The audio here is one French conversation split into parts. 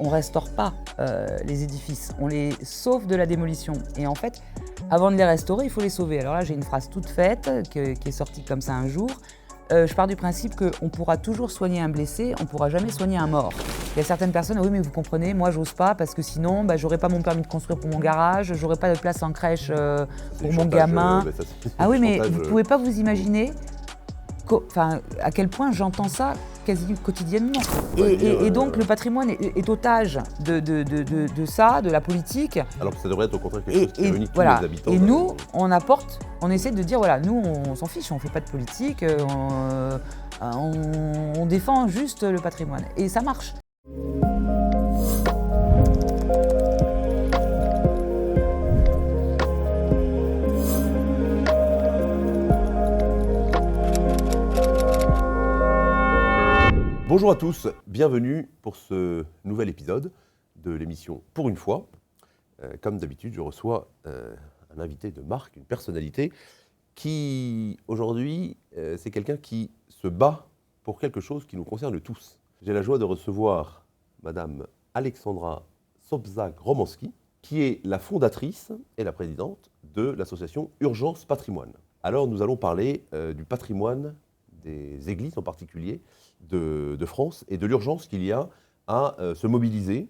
On ne restaure pas les édifices, on les sauve de la démolition. Et en fait, avant de les restaurer, il faut les sauver. Alors là, j'ai une phrase toute faite qui est sortie comme ça un jour. Je pars du principe qu'on pourra toujours soigner un blessé, on ne pourra jamais soigner un mort. Il y a certaines personnes, oui mais vous comprenez, moi j'ose pas parce que sinon j'aurais pas mon permis de construire pour mon garage, j'aurais pas de place en crèche pour mon gamin. Ah oui mais vous pouvez pas vous imaginer à quel point j'entends ça quasi quotidiennement. Et donc le patrimoine est otage de ça, de la politique. Alors que ça devrait être au contraire quelque chose qui réunit tous les habitants. Et nous, on apporte, on essaie de dire, voilà, nous on s'en fiche, on fait pas de politique, on défend juste le patrimoine. Et ça marche. Bonjour à tous, bienvenue pour ce nouvel épisode de l'émission Pour une fois. Comme d'habitude, je reçois un invité de marque, une personnalité qui, aujourd'hui, c'est quelqu'un qui se bat pour quelque chose qui nous concerne tous. J'ai la joie de recevoir Madame Alexandra Sobczak-Romanski, qui est la fondatrice et la présidente de l'association Urgence Patrimoine. Alors, nous allons parler du patrimoine des églises en particulier de France et de l'urgence qu'il y a à se mobiliser,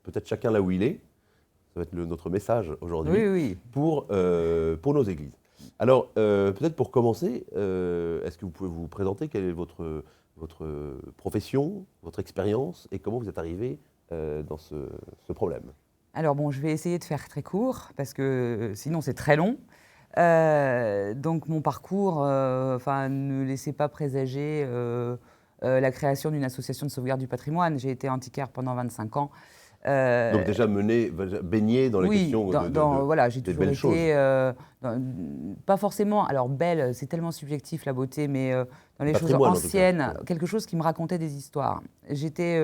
peut-être chacun là où il est, ça va être notre message aujourd'hui, pour nos églises. Alors, peut-être pour commencer, est-ce que vous pouvez vous présenter, quelle est votre profession, votre expérience et comment vous êtes arrivé dans ce problème? Alors bon, je vais essayer de faire très court parce que sinon c'est très long. Donc mon parcours ne laissait pas présager la création d'une association de sauvegarde du patrimoine. J'ai été antiquaire pendant 25 ans. Donc déjà baigné dans les questions voilà, j'ai des toujours belles été, pas forcément, alors belle, c'est tellement subjectif la beauté, mais dans les choses anciennes, quelque chose qui me racontait des histoires. J'étais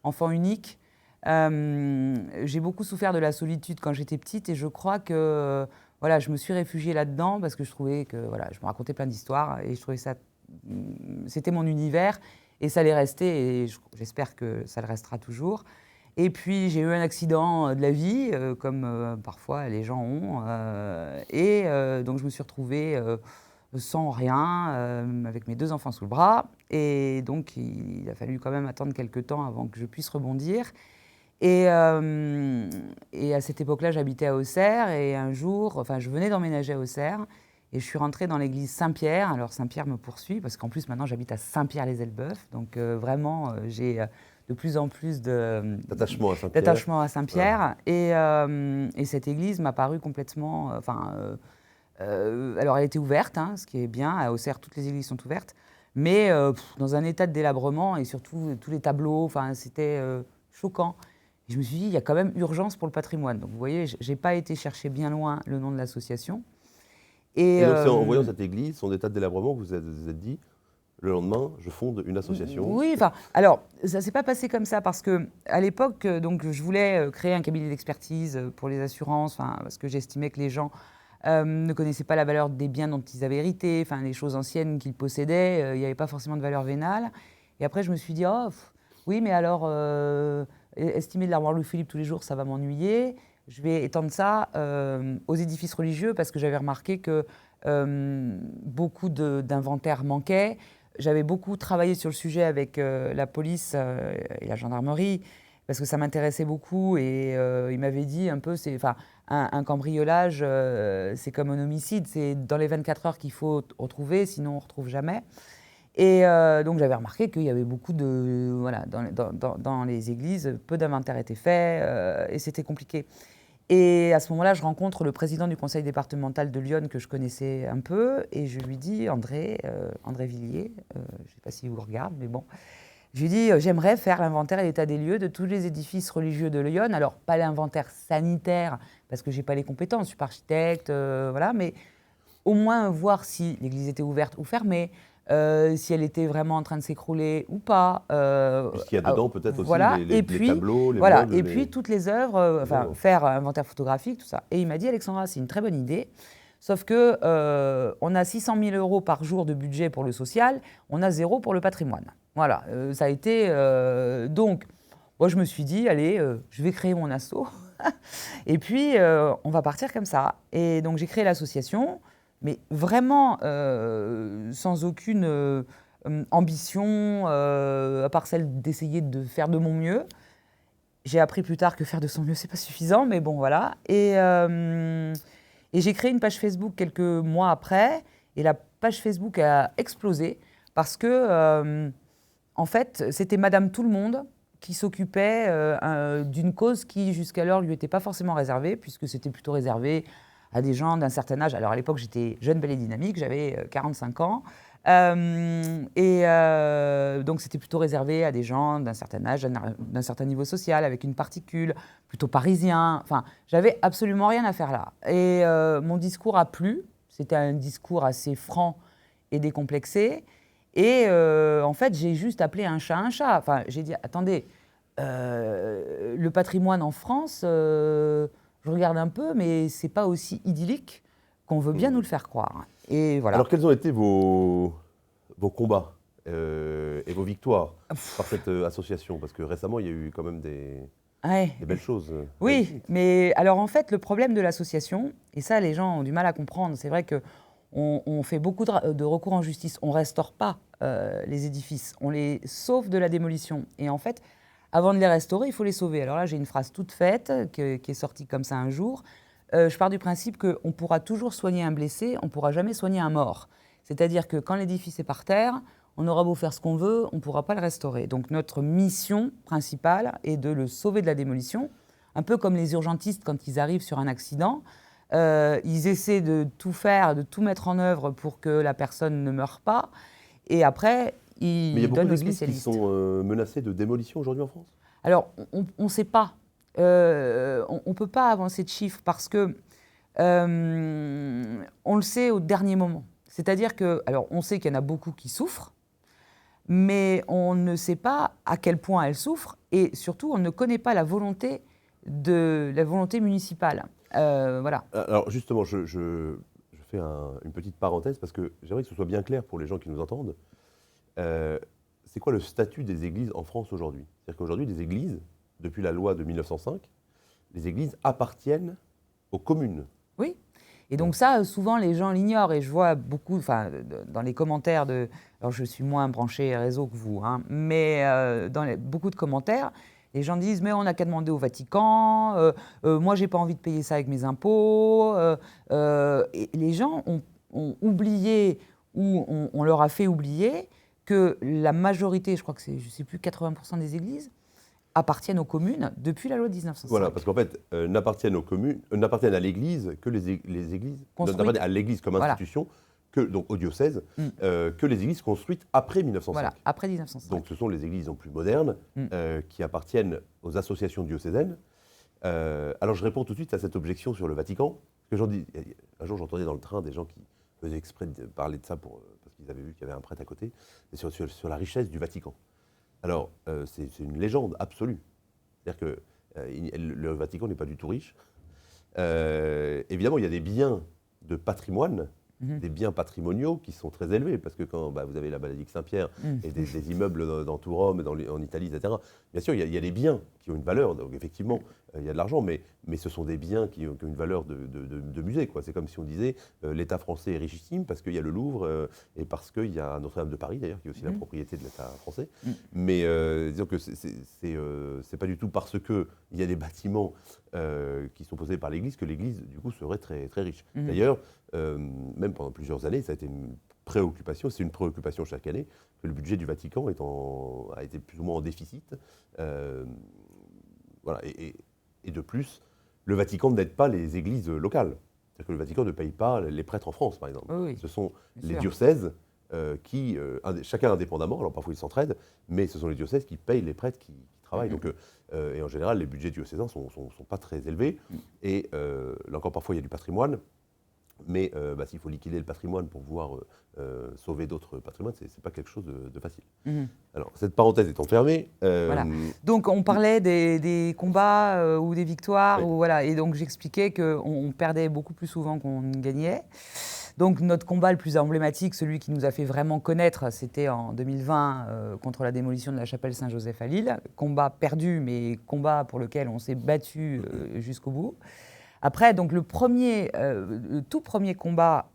enfant unique. J'ai beaucoup souffert de la solitude quand j'étais petite et je crois que je me suis réfugiée là-dedans parce que je trouvais que je me racontais plein d'histoires et je trouvais ça, c'était mon univers et ça allait rester et j'espère que ça le restera toujours. Et puis j'ai eu un accident de la vie, comme parfois les gens ont, donc je me suis retrouvée sans rien, avec mes 2 enfants sous le bras et donc il a fallu quand même attendre quelques temps avant que je puisse rebondir. Et à cette époque-là, j'habitais à Auxerre et un jour, je venais d'emménager à Auxerre et je suis rentrée dans l'église Saint-Pierre. Alors Saint-Pierre me poursuit parce qu'en plus maintenant j'habite à Saint-Pierre-les-Elbeufs, donc vraiment j'ai de plus en plus d'attachement à Saint-Pierre. Ouais. Et cette église m'a paru complètement, alors elle était ouverte, hein, ce qui est bien. À Auxerre, toutes les églises sont ouvertes, mais dans un état de délabrement et surtout tous les tableaux, c'était choquant. Et je me suis dit, il y a quand même urgence pour le patrimoine. Donc vous voyez, je n'ai pas été chercher bien loin le nom de l'association. Et donc c'est en voyant cette église, son état de délabrement, que vous vous êtes dit, le lendemain, je fonde une association. Oui, alors ça ne s'est pas passé comme ça parce qu'à l'époque, donc, je voulais créer un cabinet d'expertise pour les assurances, parce que j'estimais que les gens ne connaissaient pas la valeur des biens dont ils avaient hérité, les choses anciennes qu'ils possédaient, il n'y avait pas forcément de valeur vénale. Et après, je me suis dit, oui, mais alors, estimer de l'armoire Louis-Philippe tous les jours, ça va m'ennuyer. Je vais étendre ça aux édifices religieux parce que j'avais remarqué que beaucoup d'inventaires manquaient. J'avais beaucoup travaillé sur le sujet avec la police et la gendarmerie parce que ça m'intéressait beaucoup et il m'avait dit un peu, un cambriolage, c'est comme un homicide, c'est dans les 24 heures qu'il faut retrouver, sinon on ne retrouve jamais. Et donc j'avais remarqué qu'il y avait beaucoup dans les églises, peu d'inventaire était fait et c'était compliqué. Et à ce moment-là, je rencontre le président du conseil départemental de Lyon que je connaissais un peu et je lui dis, André Villiers, je ne sais pas s'il vous regarde, mais bon, je lui dis, j'aimerais faire l'inventaire et l'état des lieux de tous les édifices religieux de Lyon. Alors, pas l'inventaire sanitaire, parce que je n'ai pas les compétences, je ne suis pas architecte, mais au moins voir si l'église était ouverte ou fermée, si elle était vraiment en train de s'écrouler ou pas. Puisqu'il y a dedans peut-être aussi les tableaux, les meubles, et puis toutes les œuvres, faire un inventaire photographique, tout ça. Et il m'a dit, Alexandra, c'est une très bonne idée, sauf que on a 600 000 € par jour de budget pour le social, on a 0 pour le patrimoine. Voilà, ça a été... donc, Moi, je me suis dit, allez, je vais créer mon asso. Et puis, on va partir comme ça. Et donc, j'ai créé l'association, mais vraiment sans aucune ambition, à part celle d'essayer de faire de mon mieux. J'ai appris plus tard que faire de son mieux, c'est pas suffisant, mais bon, voilà. Et j'ai créé une page Facebook quelques mois après, et la page Facebook a explosé parce que, en fait, c'était Madame Tout-le-Monde qui s'occupait d'une cause qui, jusqu'alors, lui était pas forcément réservée, puisque c'était plutôt réservé à des gens d'un certain âge. Alors, à l'époque, j'étais jeune, belle et dynamique, j'avais 45 ans. Donc, c'était plutôt réservé à des gens d'un certain âge, d'un certain niveau social, avec une particule, plutôt parisien. Enfin, j'avais absolument rien à faire là. Et mon discours a plu. C'était un discours assez franc et décomplexé. Et en fait, j'ai juste appelé un chat un chat. Enfin, j'ai dit, attendez, le patrimoine en France, je regarde un peu, mais c'est pas aussi idyllique qu'on veut bien nous le faire croire. Et voilà. Alors, quels ont été vos combats et vos victoires par cette association? Parce que récemment, il y a eu quand même des belles choses. Oui, mais alors en fait, le problème de l'association, et ça, les gens ont du mal à comprendre, c'est vrai qu'on fait beaucoup de recours en justice, on ne restaure pas les édifices, on les sauve de la démolition. Et en fait, avant de les restaurer, il faut les sauver. Alors là, j'ai une phrase toute faite qui est sortie comme ça un jour. Je pars du principe qu'on pourra toujours soigner un blessé, on ne pourra jamais soigner un mort. C'est-à-dire que quand l'édifice est par terre, on aura beau faire ce qu'on veut, on ne pourra pas le restaurer. Donc notre mission principale est de le sauver de la démolition, un peu comme les urgentistes quand ils arrivent sur un accident. Ils essaient de tout faire, de tout mettre en œuvre pour que la personne ne meure pas. Et après, Mais il y a beaucoup donnent aux d'églises qui spécialistes. sont menacées de démolition aujourd'hui en France? Alors, on ne sait pas. On ne peut pas avancer de chiffres parce que on le sait au dernier moment. C'est-à-dire que, alors, on sait qu'il y en a beaucoup qui souffrent, mais on ne sait pas à quel point elles souffrent et surtout, on ne connaît pas la volonté municipale. Voilà. Alors justement, je fais une petite parenthèse parce que j'aimerais que ce soit bien clair pour les gens qui nous entendent. C'est quoi le statut des églises en France aujourd'hui? C'est-à-dire qu'aujourd'hui, les églises, depuis la loi de 1905, les églises appartiennent aux communes. Oui. Et donc ça, souvent, les gens l'ignorent. Et je vois beaucoup, dans les commentaires de... Alors, je suis moins branchée réseau que vous, hein, mais dans beaucoup de commentaires, les gens disent « Mais on n'a qu'à demander au Vatican, moi, j'ai pas envie de payer ça avec mes impôts. » Et les gens ont oublié, ou on leur a fait oublier, que la majorité, je crois que c'est, je ne sais plus, 80% des églises, appartiennent aux communes depuis la loi de 1905. Voilà, parce qu'en fait, n'appartiennent aux communes, n'appartiennent à l'Église que les églises, n'appartiennent à l'Église comme institution, donc au diocèse, que les églises construites après 1905. Voilà, après 1905. Donc ce sont les églises plus modernes qui appartiennent aux associations diocésaines. Alors je réponds tout de suite à cette objection sur le Vatican. Parce que un jour j'entendais dans le train des gens qui faisaient exprès de parler de ça parce qu'ils avaient vu qu'il y avait un prêtre à côté, et sur la richesse du Vatican. Alors, c'est une légende absolue. C'est-à-dire que le Vatican n'est pas du tout riche. Évidemment, il y a des biens de patrimoine, des biens patrimoniaux qui sont très élevés, parce que quand vous avez la basilique Saint-Pierre et des immeubles dans tout Rome, en Italie, etc., bien sûr, il y a des biens qui ont une valeur. Donc, effectivement, il y a de l'argent, mais ce sont des biens qui ont une valeur de musée, quoi. C'est comme si on disait l'État français est richissime parce qu'il y a le Louvre et parce qu'il y a Notre-Dame de Paris, d'ailleurs, qui est aussi la propriété de l'État français. Mais disons que c'est pas du tout parce qu'il y a des bâtiments qui sont possédés par l'Église que l'Église, du coup, serait très, très riche. D'ailleurs, même pendant plusieurs années, ça a été une préoccupation, c'est une préoccupation chaque année, que le budget du Vatican a été plus ou moins en déficit. Voilà, et de plus, le Vatican n'aide pas les églises locales. C'est-à-dire que le Vatican ne paye pas les prêtres en France, par exemple. Oui, ce sont les diocèses qui, chacun indépendamment, alors parfois ils s'entraident, mais ce sont les diocèses qui payent les prêtres qui travaillent. Donc, et en général, les budgets diocésains ne sont pas très élevés. Et là encore, parfois, il y a du patrimoine. Mais s'il faut liquider le patrimoine pour pouvoir sauver d'autres patrimoines, ce n'est pas quelque chose de facile. Alors, cette parenthèse étant fermée... Voilà. Donc, on parlait des combats ou des victoires. Oui. Voilà, et donc, j'expliquais qu'on perdait beaucoup plus souvent qu'on gagnait. Donc notre combat le plus emblématique, celui qui nous a fait vraiment connaître, c'était en 2020 contre la démolition de la chapelle Saint-Joseph à Lille. Combat perdu, mais combat pour lequel on s'est battu jusqu'au bout. Après, donc le tout premier combat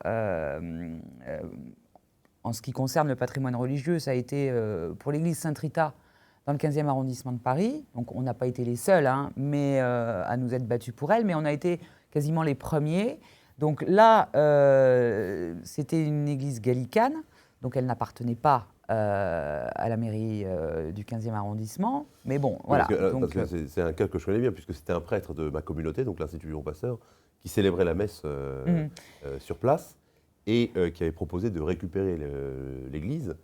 en ce qui concerne le patrimoine religieux, ça a été pour l'église Sainte-Rita dans le 15e arrondissement de Paris. Donc on n'a pas été les seuls mais, à nous être battus pour elle, mais on a été quasiment les premiers. Donc là, c'était une église gallicane, donc elle n'appartenait pas à la mairie du 15e arrondissement. Mais bon, voilà. Parce que c'est un cas que je connais bien, puisque c'était un prêtre de ma communauté, donc l'Institut Léon Pasteur, qui célébrait la messe sur place et qui avait proposé de récupérer l'église.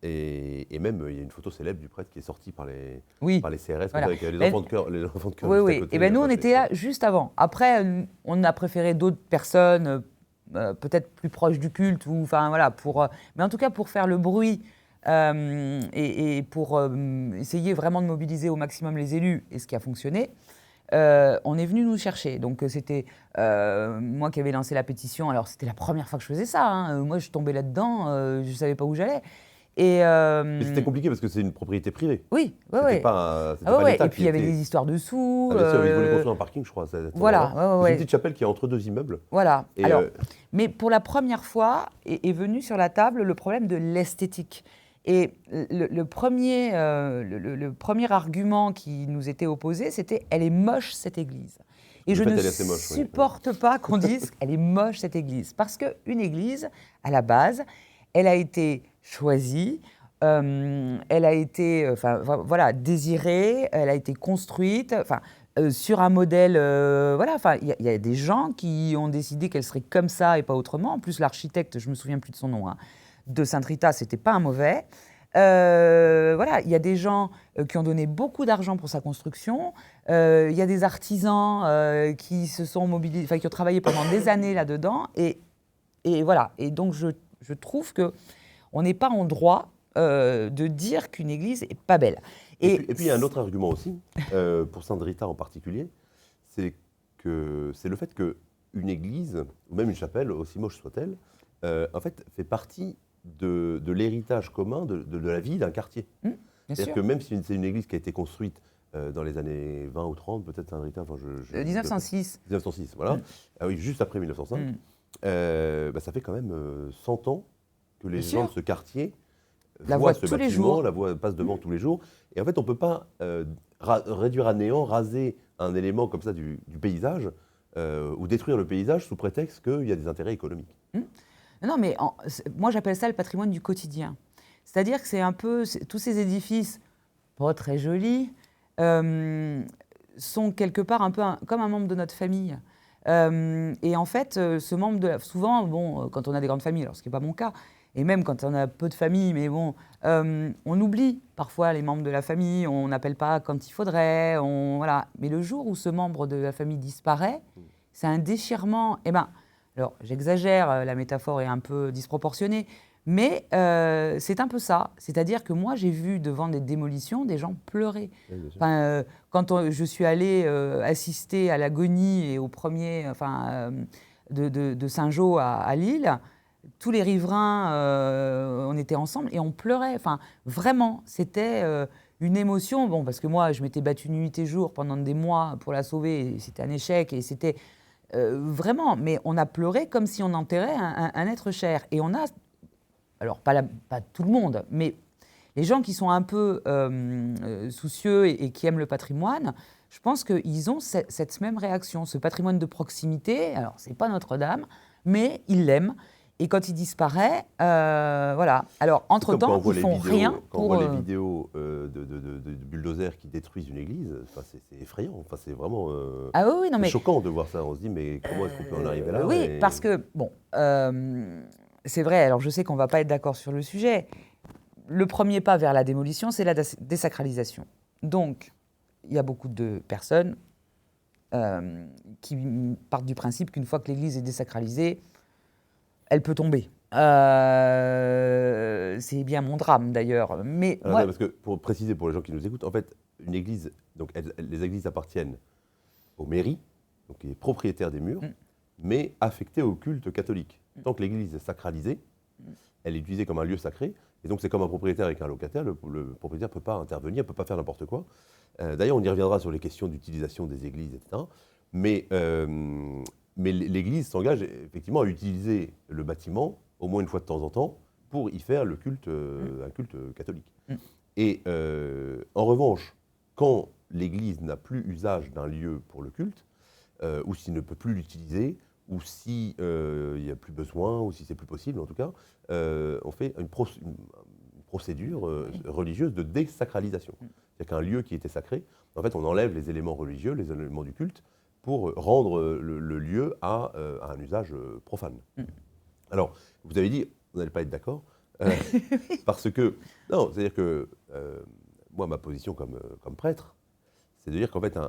Et même, il y a une photo célèbre du prêtre qui est sorti par les CRS, voilà. Avec les enfants de chœur. Oui. Et bien nous, on était là juste avant. Après, on a préféré d'autres personnes, peut-être plus proches du culte, ou, enfin, voilà, mais en tout cas pour faire le bruit et pour essayer vraiment de mobiliser au maximum les élus, et ce qui a fonctionné. On est venu nous chercher. Donc c'était moi qui avais lancé la pétition. Alors c'était la première fois que je faisais ça. Moi, je tombais là-dedans, je ne savais pas où j'allais. Mais c'était compliqué parce que c'est une propriété privée. Oui. C'était pas l'État. Et puis il y avait des histoires dessous. Bien sûr, ils voulaient construire un parking, je crois. Voilà. C'est une petite chapelle qui est entre deux immeubles. Voilà. Alors, mais pour la première fois est venu sur la table le problème de l'esthétique. Et le premier argument qui nous était opposé, c'était « elle est moche cette église ». Et je ne supporte pas qu'on dise « elle est moche cette église ». Parce qu'une église, à la base, elle a été choisie, elle a été désirée, elle a été construite sur un modèle. Il y a des gens qui ont décidé qu'elle serait comme ça et pas autrement. En plus, l'architecte, je ne me souviens plus de son nom, de Sainte-Rita, ce n'était pas un mauvais. Il y a des gens qui ont donné beaucoup d'argent pour sa construction. Il y a des artisans qui se sont mobilisés, qui ont travaillé pendant des années là-dedans. Et voilà. Et donc, je trouve qu'on n'est pas en droit de dire qu'une église n'est pas belle. Et puis, il y a un autre argument aussi, pour Sainte-Rita en particulier, c'est le fait qu'une église, ou même une chapelle, aussi moche soit-elle, en fait, fait partie de l'héritage commun de la vie d'un quartier. C'est-à-dire que même si c'est une église qui a été construite dans les années 20 ou 30, peut-être Sainte-Rita... 1906. 1906, voilà. Ah oui, juste après 1905. Ça fait quand même 100 ans que les gens de ce quartier voient ce bâtiment, passent devant tous les jours. Et en fait, on ne peut pas réduire à néant, raser un élément comme ça du paysage, ou détruire le paysage sous prétexte qu'il y a des intérêts économiques. Non, mais moi j'appelle ça le patrimoine du quotidien. C'est-à-dire que c'est un peu, tous ces édifices, pas très jolis, sont quelque part un peu comme un membre de notre famille. Et en fait, ce membre souvent, quand on a des grandes familles, alors ce qui n'est pas mon cas, et même quand on a peu de famille, mais bon, on oublie parfois les membres de la famille, on n'appelle pas quand il faudrait, voilà. Mais le jour où ce membre de la famille disparaît, c'est un déchirement. Alors j'exagère, la métaphore est un peu disproportionnée, mais c'est un peu ça. C'est-à-dire que moi, j'ai vu devant des démolitions des gens pleurer. Oui, quand je suis allée assister à l'agonie et au premier de Saint-Jean à Lille, tous les riverains, on était ensemble et on pleurait. Enfin, vraiment, c'était une émotion. Bon, parce que moi, je m'étais battue nuit et jour pendant des mois pour la sauver. Et c'était un échec et c'était vraiment. Mais on a pleuré comme si on enterrait un être cher. Et on a, alors pas tout le monde, mais les gens qui sont un peu soucieux et qui aiment le patrimoine, je pense qu'ils ont cette même réaction. Ce patrimoine de proximité, alors c'est pas Notre-Dame, mais ils l'aiment. Et quand il disparaît, voilà. Alors, entre-temps, ils font rien pour... Quand on voit les vidéos de bulldozers qui détruisent une église, c'est effrayant. C'est vraiment choquant de voir ça. On se dit, mais comment est-ce qu'on peut en arriver là? Oui, parce que, bon, c'est vrai, alors je sais qu'on ne va pas être d'accord sur le sujet. Le premier pas vers la démolition, c'est la désacralisation. Donc, il y a beaucoup de personnes qui partent du principe qu'une fois que l'église est désacralisée, elle peut tomber. C'est bien mon drame d'ailleurs. Mais alors, parce que pour préciser pour les gens qui nous écoutent, en fait, une église, donc les églises appartiennent aux mairies, donc qui est propriétaire des murs, mais affectées au culte catholique. Tant que l'église est sacralisée, elle est utilisée comme un lieu sacré. Et donc, c'est comme un propriétaire avec un locataire. Le propriétaire ne peut pas intervenir, ne peut pas faire n'importe quoi. D'ailleurs, on y reviendra sur les questions d'utilisation des églises, etc. Mais l'église s'engage effectivement à utiliser le bâtiment au moins une fois de temps en temps pour y faire le culte, un culte catholique. Et en revanche, quand l'église n'a plus usage d'un lieu pour le culte, ou s'il ne peut plus l'utiliser, ou s'il n'y a plus besoin, ou si c'est plus possible en tout cas, on fait une procédure religieuse de désacralisation. C'est-à-dire qu'un lieu qui était sacré, en fait on enlève les éléments religieux, les éléments du culte, pour rendre le lieu à un usage profane. Alors, vous avez dit, vous n'allez pas être d'accord, parce que, non, c'est-à-dire que moi, ma position comme prêtre, c'est de dire qu'en fait,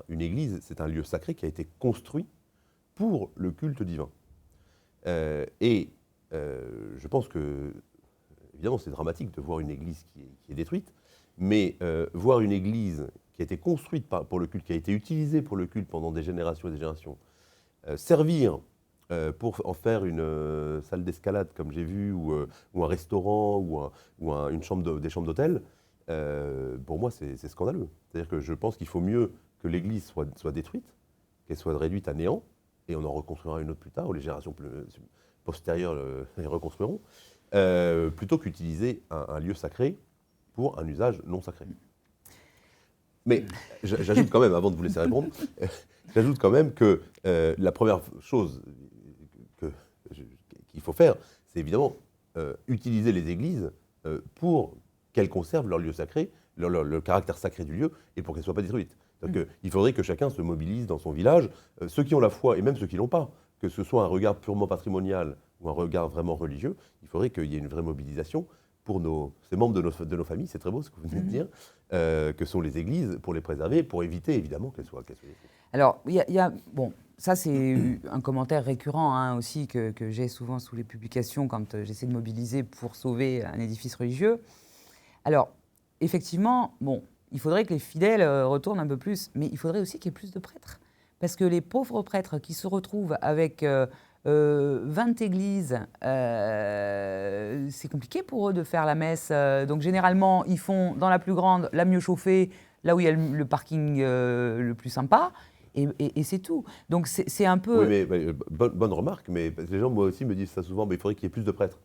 une église, c'est un lieu sacré qui a été construit pour le culte divin. Je pense que, évidemment, c'est dramatique de voir une église qui est détruite, mais voir une église qui a été construite pour le culte, qui a été utilisée pour le culte pendant des générations et des générations, servir pour en faire une salle d'escalade, comme j'ai vu, ou un restaurant, ou des chambres d'hôtel, pour moi, c'est scandaleux. C'est-à-dire que je pense qu'il faut mieux que l'église soit détruite, qu'elle soit réduite à néant, et on en reconstruira une autre plus tard, ou les générations postérieures les reconstruiront, plutôt qu'utiliser un lieu sacré pour un usage non sacré. Mais j'ajoute quand même, avant de vous laisser répondre, j'ajoute quand même que la première chose qu'il faut faire, c'est évidemment utiliser les églises pour qu'elles conservent leur lieu sacré, le caractère sacré du lieu, et pour qu'elles ne soient pas détruites. Donc il faudrait que chacun se mobilise dans son village, ceux qui ont la foi et même ceux qui ne l'ont pas, que ce soit un regard purement patrimonial ou un regard vraiment religieux, il faudrait qu'il y ait une vraie mobilisation pour ces membres de nos familles, c'est très beau ce que vous venez de dire, que sont les églises, pour les préserver, pour éviter évidemment qu'elles soient détruites. Alors, bon, ça c'est un commentaire récurrent hein, aussi que j'ai souvent sous les publications quand j'essaie de mobiliser pour sauver un édifice religieux. Alors, effectivement, bon, il faudrait que les fidèles retournent un peu plus, mais il faudrait aussi qu'il y ait plus de prêtres. Parce que les pauvres prêtres qui se retrouvent avec 20 églises, c'est compliqué pour eux de faire la messe. Donc généralement, ils font dans la plus grande, la mieux chauffée, là où il y a le parking le plus sympa, et c'est tout. Donc c'est un peu... Oui, mais bonne remarque, mais les gens, moi aussi, me disent ça souvent, mais il faudrait qu'il y ait plus de prêtres.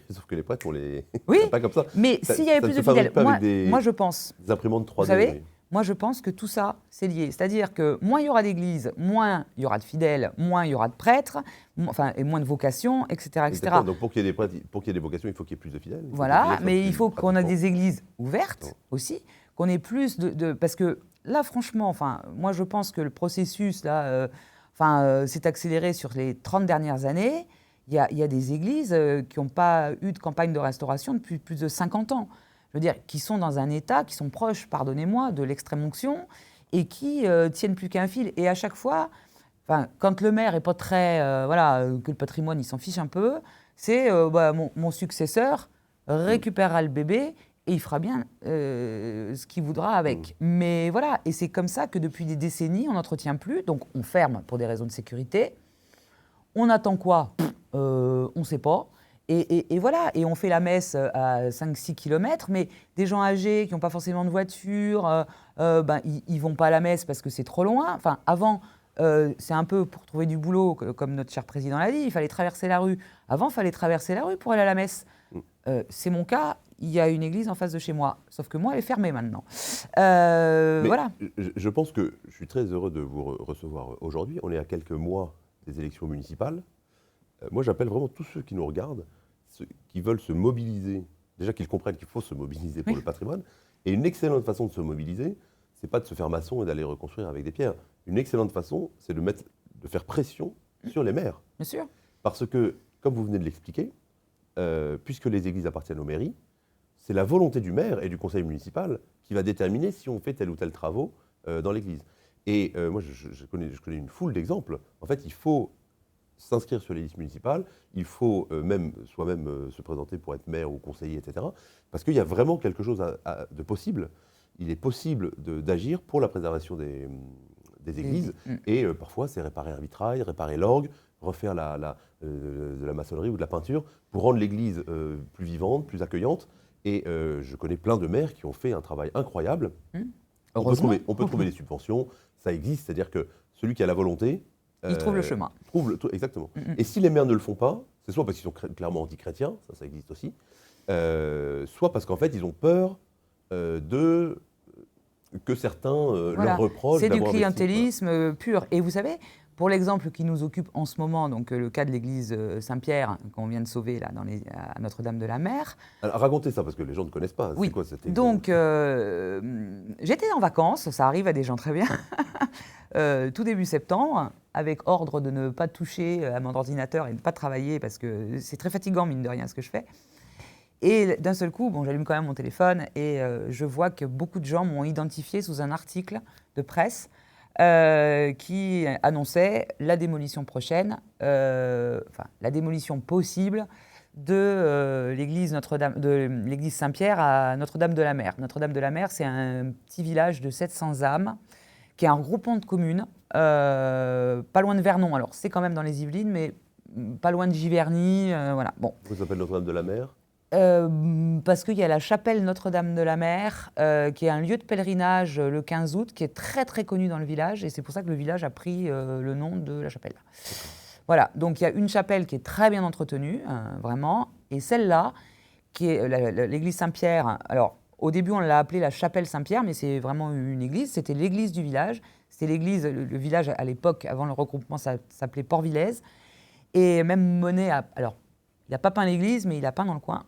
Sauf que les prêtres, on les... Oui, pas comme ça. Mais s'il y avait plus de fidèles, moi je pense... Des imprimantes 3D. Vous savez, moi je pense que tout ça, c'est lié. C'est-à-dire que moins il y aura d'églises, moins il y aura de fidèles, moins il y aura de prêtres, et moins de vocations, etc. etc. Donc pour qu'il y ait des prêtres, pour qu'il y ait des vocations, il faut qu'il y ait plus de fidèles. Voilà, mais il faut qu'on ait des églises ouvertes aussi, qu'on ait plus parce que là, franchement, moi je pense que le processus là, s'est accéléré sur les 30 dernières années. Il y a des églises qui n'ont pas eu de campagne de restauration depuis plus de 50 ans. Je veux dire, qui sont dans un état, qui sont proches, pardonnez-moi, de l'extrême-onction, et qui tiennent plus qu'un fil. Et à chaque fois, quand le maire n'est pas très... que le patrimoine, il s'en fiche un peu, c'est mon successeur récupérera le bébé et il fera bien ce qu'il voudra avec. Mais voilà, et c'est comme ça que depuis des décennies, on n'entretient plus. Donc on ferme pour des raisons de sécurité. On attend quoi ? On ne sait pas. Et voilà, et on fait la messe à 5-6 km, mais des gens âgés qui n'ont pas forcément de voiture, ils ne vont pas à la messe parce que c'est trop loin. Enfin, avant, c'est un peu pour trouver du boulot, comme notre cher président l'a dit, il fallait traverser la rue. Avant, il fallait traverser la rue pour aller à la messe. C'est mon cas, il y a une église en face de chez moi, sauf que moi, elle est fermée maintenant. Voilà. Je pense que je suis très heureux de vous recevoir aujourd'hui. On est à quelques mois des élections municipales. Moi, j'appelle vraiment tous ceux qui nous regardent, ceux qui veulent se mobiliser, déjà qu'ils comprennent qu'il faut se mobiliser pour le patrimoine. Et une excellente façon de se mobiliser, c'est pas de se faire maçon et d'aller reconstruire avec des pierres. Une excellente façon, c'est de faire pression sur les maires. Bien sûr. Parce que, comme vous venez de l'expliquer, puisque les églises appartiennent aux mairies, c'est la volonté du maire et du conseil municipal qui va déterminer si on fait tel ou tel travaux dans l'église. Et moi, je connais une foule d'exemples. En fait, il faut s'inscrire sur les listes municipales, il faut soi-même se présenter pour être maire ou conseiller, etc. Parce qu'il y a vraiment quelque chose de possible. Il est possible d'agir pour la préservation des églises. Et parfois, c'est réparer un vitrail, réparer l'orgue, refaire de la maçonnerie ou de la peinture pour rendre l'église plus vivante, plus accueillante. Et je connais plein de maires qui ont fait un travail incroyable. On peut trouver des subventions, ça existe, c'est-à-dire que celui qui a la volonté... il trouve le chemin. Exactement. Et si les maires ne le font pas, c'est soit parce qu'ils sont clairement anti-chrétiens, ça existe aussi, soit parce qu'en fait ils ont peur que certains leur reprochent c'est du d'avoir clientélisme pur. Et vous savez, pour l'exemple qui nous occupe en ce moment, donc le cas de l'église Saint-Pierre qu'on vient de sauver là, à Notre-Dame-de-la-Mer. Alors racontez ça parce que les gens ne connaissent pas. Oui. C'est quoi cette église ? Donc j'étais en vacances, ça arrive à des gens très bien, tout début septembre, avec ordre de ne pas toucher à mon ordinateur et de ne pas travailler parce que c'est très fatigant mine de rien ce que je fais. Et d'un seul coup, j'allume quand même mon téléphone et je vois que beaucoup de gens m'ont identifié sous un article de presse qui annonçait la démolition prochaine, la démolition possible de l'église Saint-Pierre à Notre-Dame-de-la-Mer. Notre-Dame-de-la-Mer, c'est un petit village de 700 âmes qui est un regroupement de communes, pas loin de Vernon. Alors, c'est quand même dans les Yvelines, mais pas loin de Giverny, voilà. Bon. Pourquoi ça s'appelle Notre-Dame-de-la-Mer ? Parce qu'il y a la chapelle Notre-Dame-de-la-Mer, qui est un lieu de pèlerinage le 15 août, qui est très très connu dans le village, et c'est pour ça que le village a pris le nom de la chapelle. Voilà, donc il y a une chapelle qui est très bien entretenue, vraiment, et celle-là, qui est l'église Saint-Pierre. Alors, au début, on l'a appelée la chapelle Saint-Pierre, mais c'est vraiment une église, c'était l'église du village. C'était l'église, le village à l'époque, avant le regroupement, ça s'appelait Port-Villez, et même Monet alors, il n'a pas peint l'église, mais il a peint dans le coin,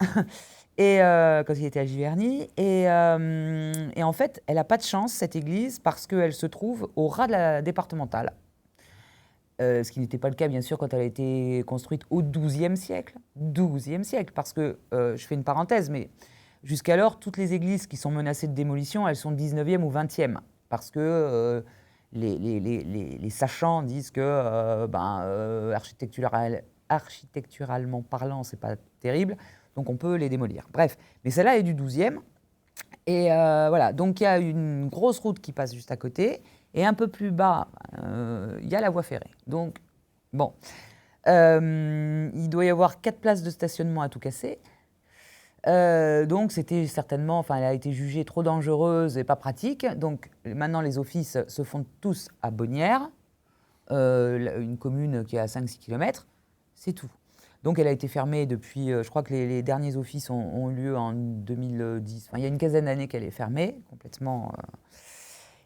et, quand il était à Giverny. Et en fait, elle n'a pas de chance, cette église, parce qu'elle se trouve au ras de la départementale. Ce qui n'était pas le cas, bien sûr, quand elle a été construite au XIIe siècle. XIIe siècle, parce que, je fais une parenthèse, mais jusqu'alors, toutes les églises qui sont menacées de démolition, elles sont 19e ou 20e, parce que les sachants disent que architecturalement parlant, c'est pas terrible, donc on peut les démolir. Bref, mais celle-là est du 12e. Et voilà, donc il y a une grosse route qui passe juste à côté, et un peu plus bas, il y a la voie ferrée. Donc, bon, il doit y avoir 4 places de stationnement à tout casser. Donc c'était certainement, elle a été jugée trop dangereuse et pas pratique. Donc maintenant les offices se font tous à Bonnières, une commune qui est à 5-6 km, c'est tout. Donc elle a été fermée depuis, je crois que les derniers offices ont eu lieu en 2010. Il y a une quinzaine d'années qu'elle est fermée complètement.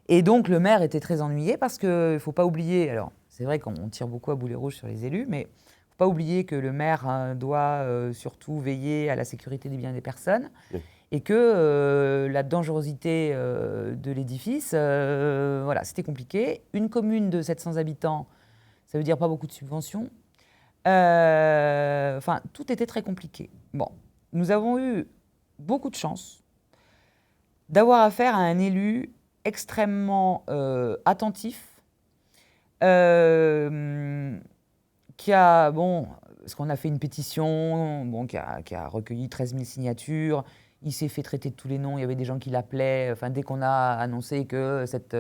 Et donc le maire était très ennuyé parce qu'il ne faut pas oublier, alors c'est vrai qu'on tire beaucoup à boulet rouge sur les élus, mais il ne faut pas oublier que le maire doit surtout veiller à la sécurité des biens des personnes. Oui. Et que la dangerosité de l'édifice, voilà, c'était compliqué. Une commune de 700 habitants, ça veut dire pas beaucoup de subventions. Tout était très compliqué. Bon, nous avons eu beaucoup de chance d'avoir affaire à un élu extrêmement attentif, qui a, parce qu'on a fait une pétition, qui a recueilli 13 000 signatures. Il s'est fait traiter de tous les noms, il y avait des gens qui l'appelaient. Dès qu'on a annoncé que cette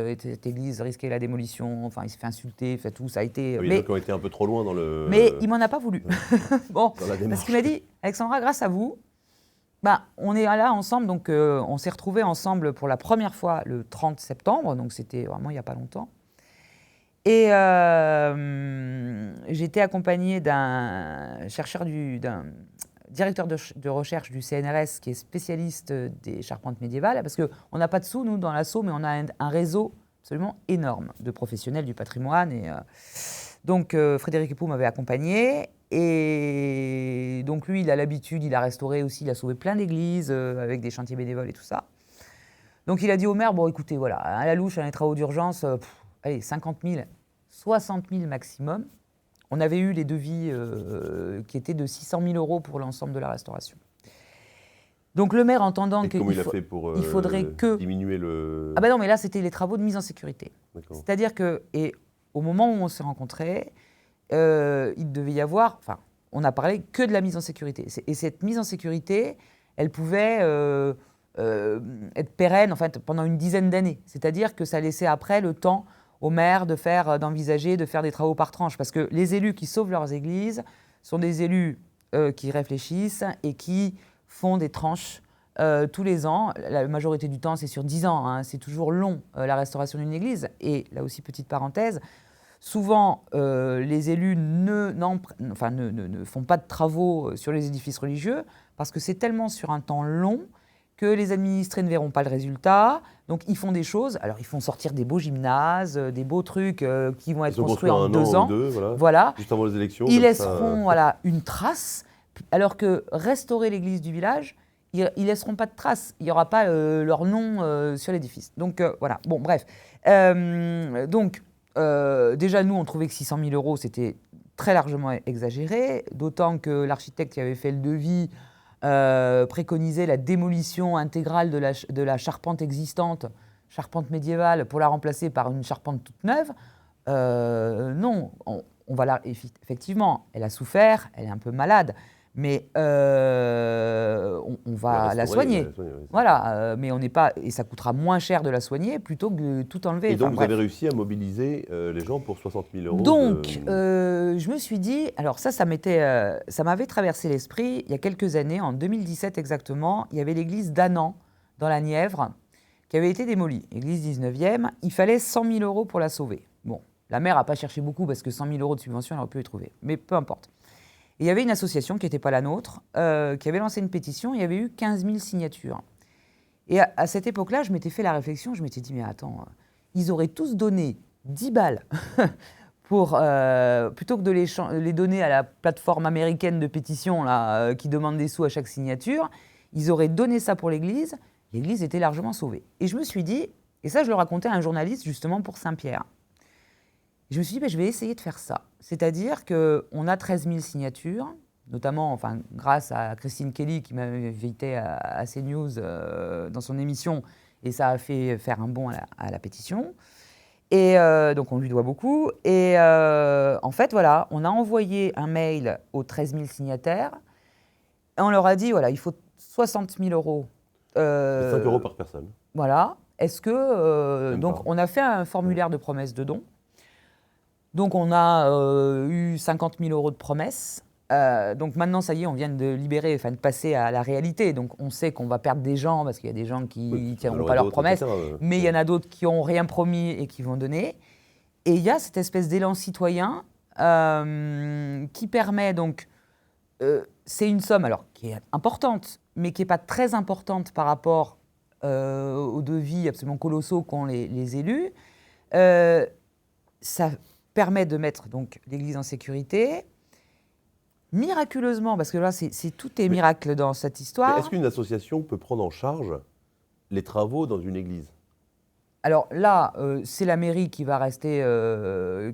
église risquait la démolition, il s'est fait insulter, tout, ça a été... Oui, mais qui ont été un peu trop loin dans le... Mais il m'en a pas voulu. Parce qu'il m'a dit, Alexandra, grâce à vous, on est là ensemble, donc on s'est retrouvés ensemble pour la première fois le 30 septembre, donc c'était vraiment il n'y a pas longtemps. Et j'étais accompagnée d'un directeur de recherche du CNRS qui est spécialiste des charpentes médiévales, parce qu'on n'a pas de sous, nous, dans l'asso, mais on a un réseau absolument énorme de professionnels du patrimoine. Et, donc, Frédéric Époux m'avait accompagnée. Et donc, lui, il a l'habitude, il a restauré aussi, il a sauvé plein d'églises avec des chantiers bénévoles et tout ça. Donc, il a dit au maire, écoutez, voilà, à la louche, à les travaux d'urgence, allez, 50 000, 60 000 maximum. On avait eu les devis qui étaient de 600 000 € pour l'ensemble de la restauration. Donc le maire, entendant qu'il faudrait diminuer le... Ah non, mais là, c'était les travaux de mise en sécurité. D'accord. C'est-à-dire que, et au moment où on s'est rencontrés, il devait y avoir... on n'a parlé que de la mise en sécurité. Et cette mise en sécurité, elle pouvait être pérenne pendant une dizaine d'années. C'est-à-dire que ça laissait après le temps au maire d'envisager de faire des travaux par tranche. Parce que les élus qui sauvent leurs églises sont des élus qui réfléchissent et qui font des tranches tous les ans. La majorité du temps, c'est sur 10 ans. Hein. C'est toujours long, la restauration d'une église. Et là aussi, petite parenthèse, souvent, les élus ne font pas de travaux sur les édifices religieux parce que c'est tellement sur un temps long que les administrés ne verront pas le résultat. Donc, ils font des choses. Alors, ils font sortir des beaux gymnases, des beaux trucs qui vont être construits en 2 ans. 2, voilà. Juste avant les élections. Ils laisseront une trace, alors que restaurer l'église du village, ils laisseront pas de trace. Il n'y aura pas leur nom sur l'édifice. Donc, voilà. Bon, bref. Déjà, nous, on trouvait que 600 000 €, c'était très largement exagéré, d'autant que l'architecte qui avait fait le devis préconisait la démolition intégrale de la charpente existante, charpente médiévale, pour la remplacer par une charpente toute neuve. Non, on va effectivement, elle a souffert, elle est un peu malade, mais on va la soigner. Voilà, mais on n'est pas, et ça coûtera moins cher de la soigner plutôt que de tout enlever. Et donc vous avez réussi à mobiliser les gens pour 60 000 €. Donc, je me suis dit, alors ça m'avait traversé l'esprit il y a quelques années, en 2017 exactement, il y avait l'église d'Annan dans la Nièvre qui avait été démolie, église 19e, il fallait 100 000 € pour la sauver. Bon, la maire n'a pas cherché beaucoup parce que 100 000 € de subvention, elle aurait pu les trouver, mais peu importe. Et il y avait une association qui n'était pas la nôtre, qui avait lancé une pétition, il y avait eu 15 000 signatures. Et à cette époque-là, je m'étais fait la réflexion, je m'étais dit, mais attends, ils auraient tous donné 10 balles plutôt que de les donner à la plateforme américaine de pétition là, qui demande des sous à chaque signature, ils auraient donné ça pour l'église, l'église était largement sauvée. Et je me suis dit, et ça je le racontais à un journaliste justement pour Saint-Pierre, je me suis dit, je vais essayer de faire ça. C'est-à-dire qu'on a 13 000 signatures, notamment grâce à Christine Kelly qui m'avait invité à CNews dans son émission, et ça a fait faire un bond à la pétition. Et donc on lui doit beaucoup. Et en fait, voilà, on a envoyé un mail aux 13 000 signataires, et on leur a dit, voilà, il faut 60 000 €. 5 € par personne. Voilà. Est-ce que... donc on a fait un formulaire de promesse de don. Donc on a eu 50 000 € de promesses. Donc maintenant, ça y est, on vient de libérer, de passer à la réalité. Donc on sait qu'on va perdre des gens parce qu'il y a des gens qui ne tiendront pas leurs promesses. Mais il y en a d'autres qui n'ont rien promis et qui vont donner. Et il y a cette espèce d'élan citoyen qui permet donc... c'est une somme alors qui est importante, mais qui n'est pas très importante par rapport aux devis absolument colossaux qu'ont les élus. Ça permet de mettre donc l'Église en sécurité. Miraculeusement, parce que là, tout est miracle dans cette histoire. Est-ce qu'une association peut prendre en charge les travaux dans une église ? Alors là, c'est la mairie qui va rester,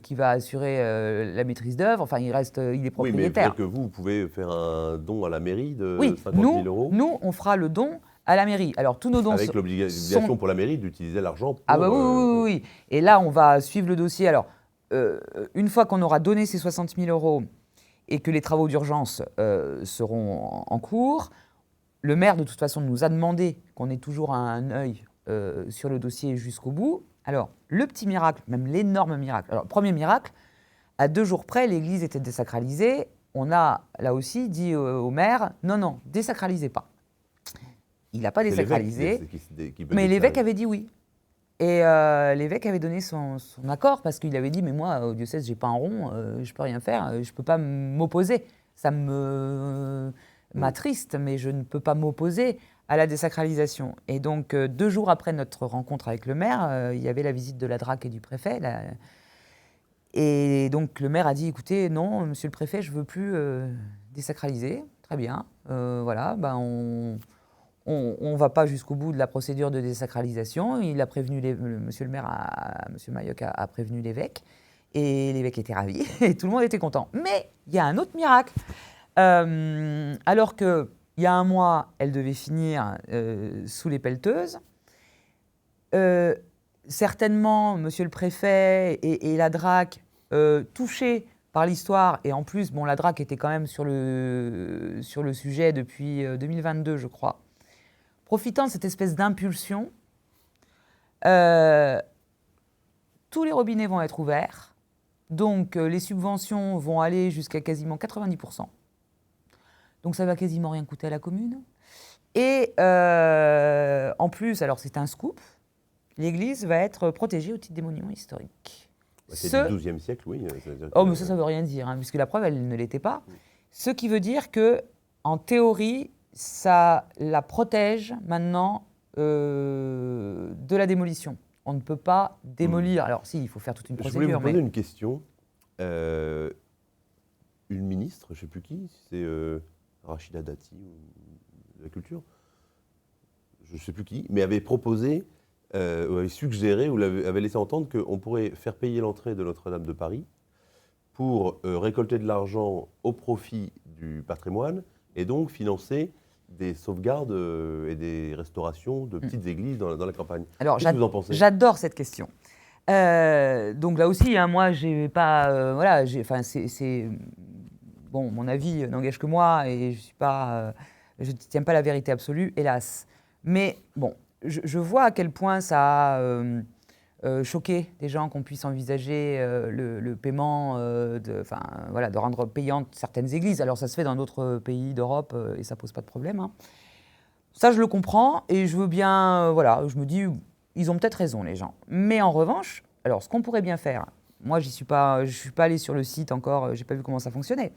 qui va assurer la maîtrise d'œuvre. Enfin, il est propriétaire. Oui, mais dire que vous pouvez faire un don à la mairie de 50 000 €. Nous, on fera le don à la mairie. Alors, tous nos dons avec l'obligation pour la mairie d'utiliser l'argent pour... Ah bah oui. Et là, on va suivre le dossier. Alors, une fois qu'on aura donné ces 60 000 € et que les travaux d'urgence seront en cours, le maire, de toute façon, nous a demandé qu'on ait toujours un œil sur le dossier jusqu'au bout. Alors, le petit miracle, même l'énorme miracle. Alors, premier miracle, à 2 jours près, l'église était désacralisée. On a, là aussi, dit au maire, non, désacralisez pas. Il n'a pas désacralisé, mais l'évêque avait dit oui. Et l'évêque avait donné son accord parce qu'il avait dit, mais moi, au diocèse, j'ai pas un rond, je peux rien faire, je peux pas m'opposer. Ça m'attriste, mais je ne peux pas m'opposer à la désacralisation. Et donc, 2 jours après notre rencontre avec le maire, il y avait la visite de la DRAC et du préfet. Et donc, le maire a dit, écoutez, non, monsieur le préfet, je veux plus désacraliser. Très bien, voilà, on va pas jusqu'au bout de la procédure de désacralisation. Il a prévenu monsieur le maire, monsieur Mayoc a prévenu l'évêque, et l'évêque était ravi, et tout le monde était content. Mais il y a un autre miracle. Alors qu'il y a un mois, elle devait finir sous les pelleteuses, certainement, monsieur le préfet et la DRAC, touchés par l'histoire, et en plus, la DRAC était quand même sur le sujet depuis 2022, je crois, profitant de cette espèce d'impulsion, tout tous les robinets vont être ouverts. Donc, les subventions vont aller jusqu'à quasiment 90%. Donc, ça va quasiment rien coûter à la commune. Et en plus, alors c'est un scoop, l'église va être protégée au titre des monuments historiques. C'est du XIIe siècle, oui. Oh, mais ça ne veut rien dire, puisque la preuve, elle ne l'était pas. Ce qui veut dire que, en théorie, ça la protège maintenant de la démolition. On ne peut pas démolir. Alors, si, il faut faire toute une procédure. Je voulais vous poser une question. Une ministre, je ne sais plus qui, c'est Rachida Dati, de la culture, je ne sais plus qui, mais avait proposé, avait suggéré, ou avait laissé entendre qu'on pourrait faire payer l'entrée de Notre-Dame de Paris pour récolter de l'argent au profit du patrimoine et donc financer des sauvegardes et des restaurations de petites églises dans la campagne. Alors, qu'est-ce que vous en pensez ? J'adore cette question. Donc là aussi, hein, moi, j'ai pas, voilà, bon, mon avis n'engage que moi et je ne tiens pas la vérité absolue, hélas. Mais bon, je vois à quel point ça a choqué des gens qu'on puisse envisager le paiement, de rendre payantes certaines églises. Alors ça se fait dans d'autres pays d'Europe et ça pose pas de problème. Hein. Ça, je le comprends et je veux bien, je me dis, ils ont peut-être raison, les gens. Mais en revanche, alors ce qu'on pourrait bien faire, moi, je suis pas allée sur le site encore, j'ai pas vu comment ça fonctionnait.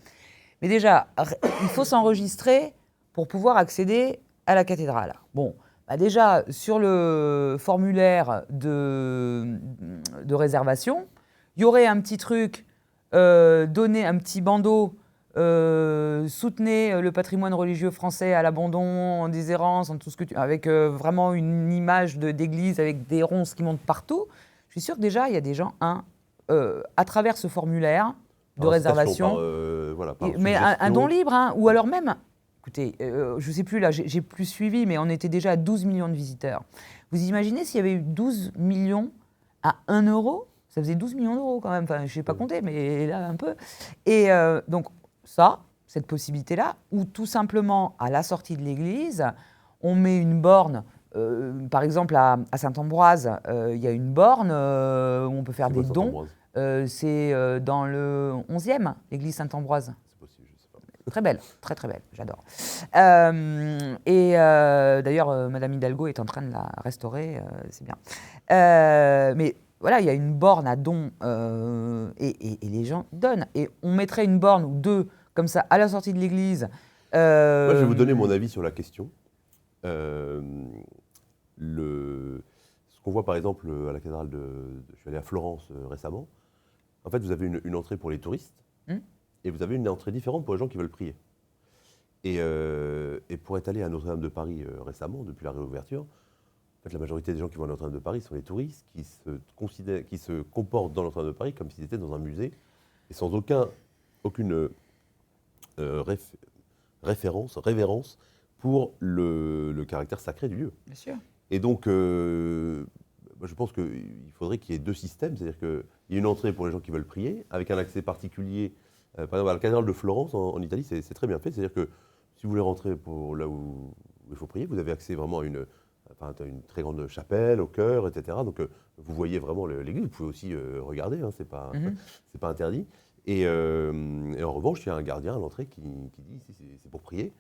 Mais déjà, il faut s'enregistrer pour pouvoir accéder à la cathédrale. Bon, déjà, sur le formulaire de réservation, il y aurait un petit truc, donner un petit bandeau, soutenez le patrimoine religieux français à l'abandon, en déshérence, en tout ce que avec vraiment une image d'église avec des ronces qui montent partout. Je suis sûre que déjà, il y a des gens, à travers ce formulaire de réservation, mais un don libre, hein, ou alors même, écoutez, je ne sais plus là, j'ai plus suivi, mais on était déjà à 12 millions de visiteurs. Vous imaginez s'il y avait eu 12 millions à 1 euro ? Ça faisait 12 millions d'euros quand même, enfin, je ne sais pas compter, mais là un peu. Et donc cette possibilité-là, ou tout simplement à la sortie de l'église, on met une borne. Par exemple, à Saint-Ambroise, il y a une borne où on peut faire des dons. C'est dans le 11e, l'église Saint-Ambroise. C'est possible, je ne sais pas. Très belle, très très belle, j'adore. D'ailleurs, Madame Hidalgo est en train de la restaurer, c'est bien. Mais voilà, il y a une borne à dons et les gens donnent. Et on mettrait une borne ou deux, comme ça, à la sortie de l'église. Moi, je vais vous donner mon avis sur la question. Ce qu'on voit par exemple à la cathédrale je suis allé à Florence récemment. En fait, vous avez une entrée pour les touristes et vous avez une entrée différente pour les gens qui veulent prier. Et pour être allé à Notre-Dame de Paris récemment, depuis la réouverture, en fait, la majorité des gens qui vont à Notre-Dame de Paris sont les touristes qui se comportent dans Notre-Dame de Paris comme s'ils étaient dans un musée et sans aucune révérence pour le caractère sacré du lieu. Bien sûr. Et donc, je pense qu'il faudrait qu'il y ait deux systèmes, c'est-à-dire qu'il y ait une entrée pour les gens qui veulent prier, avec un accès particulier. Par exemple, à la cathédrale de Florence, en Italie, c'est très bien fait. C'est-à-dire que si vous voulez rentrer pour là où il faut prier, vous avez accès vraiment à une très grande chapelle, au chœur, etc. Donc, vous voyez vraiment l'église. Vous pouvez aussi regarder, hein, c'est pas interdit. Et en revanche, il y a un gardien à l'entrée qui dit ici, c'est pour prier.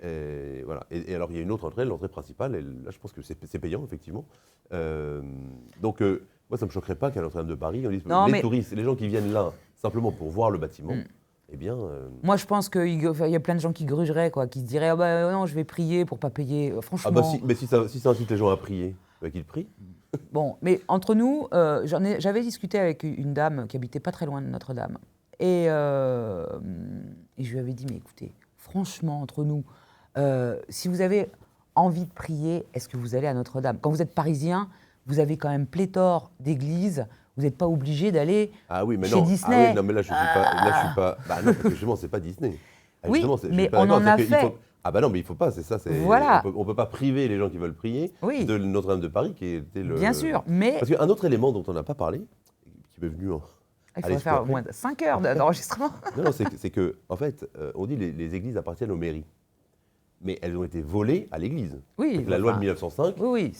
Et voilà. Et alors, il y a une autre entrée, l'entrée principale, et là, je pense que c'est payant, effectivement. Donc, moi, ça ne me choquerait pas qu'à Notre-Dame de Paris, on dise touristes, les gens qui viennent là simplement pour voir le bâtiment, eh bien... Moi, je pense qu'il y a plein de gens qui grugeraient, quoi, qui se diraient non, je vais prier pour ne pas payer. Franchement... mais si ça incite les gens à prier, qu'ils prient. Bon, mais entre nous, j'avais discuté avec une dame qui habitait pas très loin de Notre-Dame. Et je lui avais dit, mais écoutez, franchement, entre nous, si vous avez envie de prier, est-ce que vous allez à Notre-Dame ? Quand vous êtes parisien, vous avez quand même pléthore d'églises. Vous n'êtes pas obligé d'aller chez Disney. Ah oui, non, mais là, je suis pas... Bah non, parce que justement, c'est pas Disney. Oui, mais on en a fait. Ah bah non, mais il ne faut pas, c'est ça. Voilà. On ne peut pas priver les gens qui veulent prier de Notre-Dame de Paris, qui était le... Bien sûr, mais... Parce qu'un autre élément dont on n'a pas parlé, qui m'est venu il faudrait faire au moins 5 heures d'enregistrement. Non, c'est que, en fait, on dit les églises appartiennent aux mairies. mais elles ont été volées à l'Église. Oui, Donc, la loi de 1905, oui,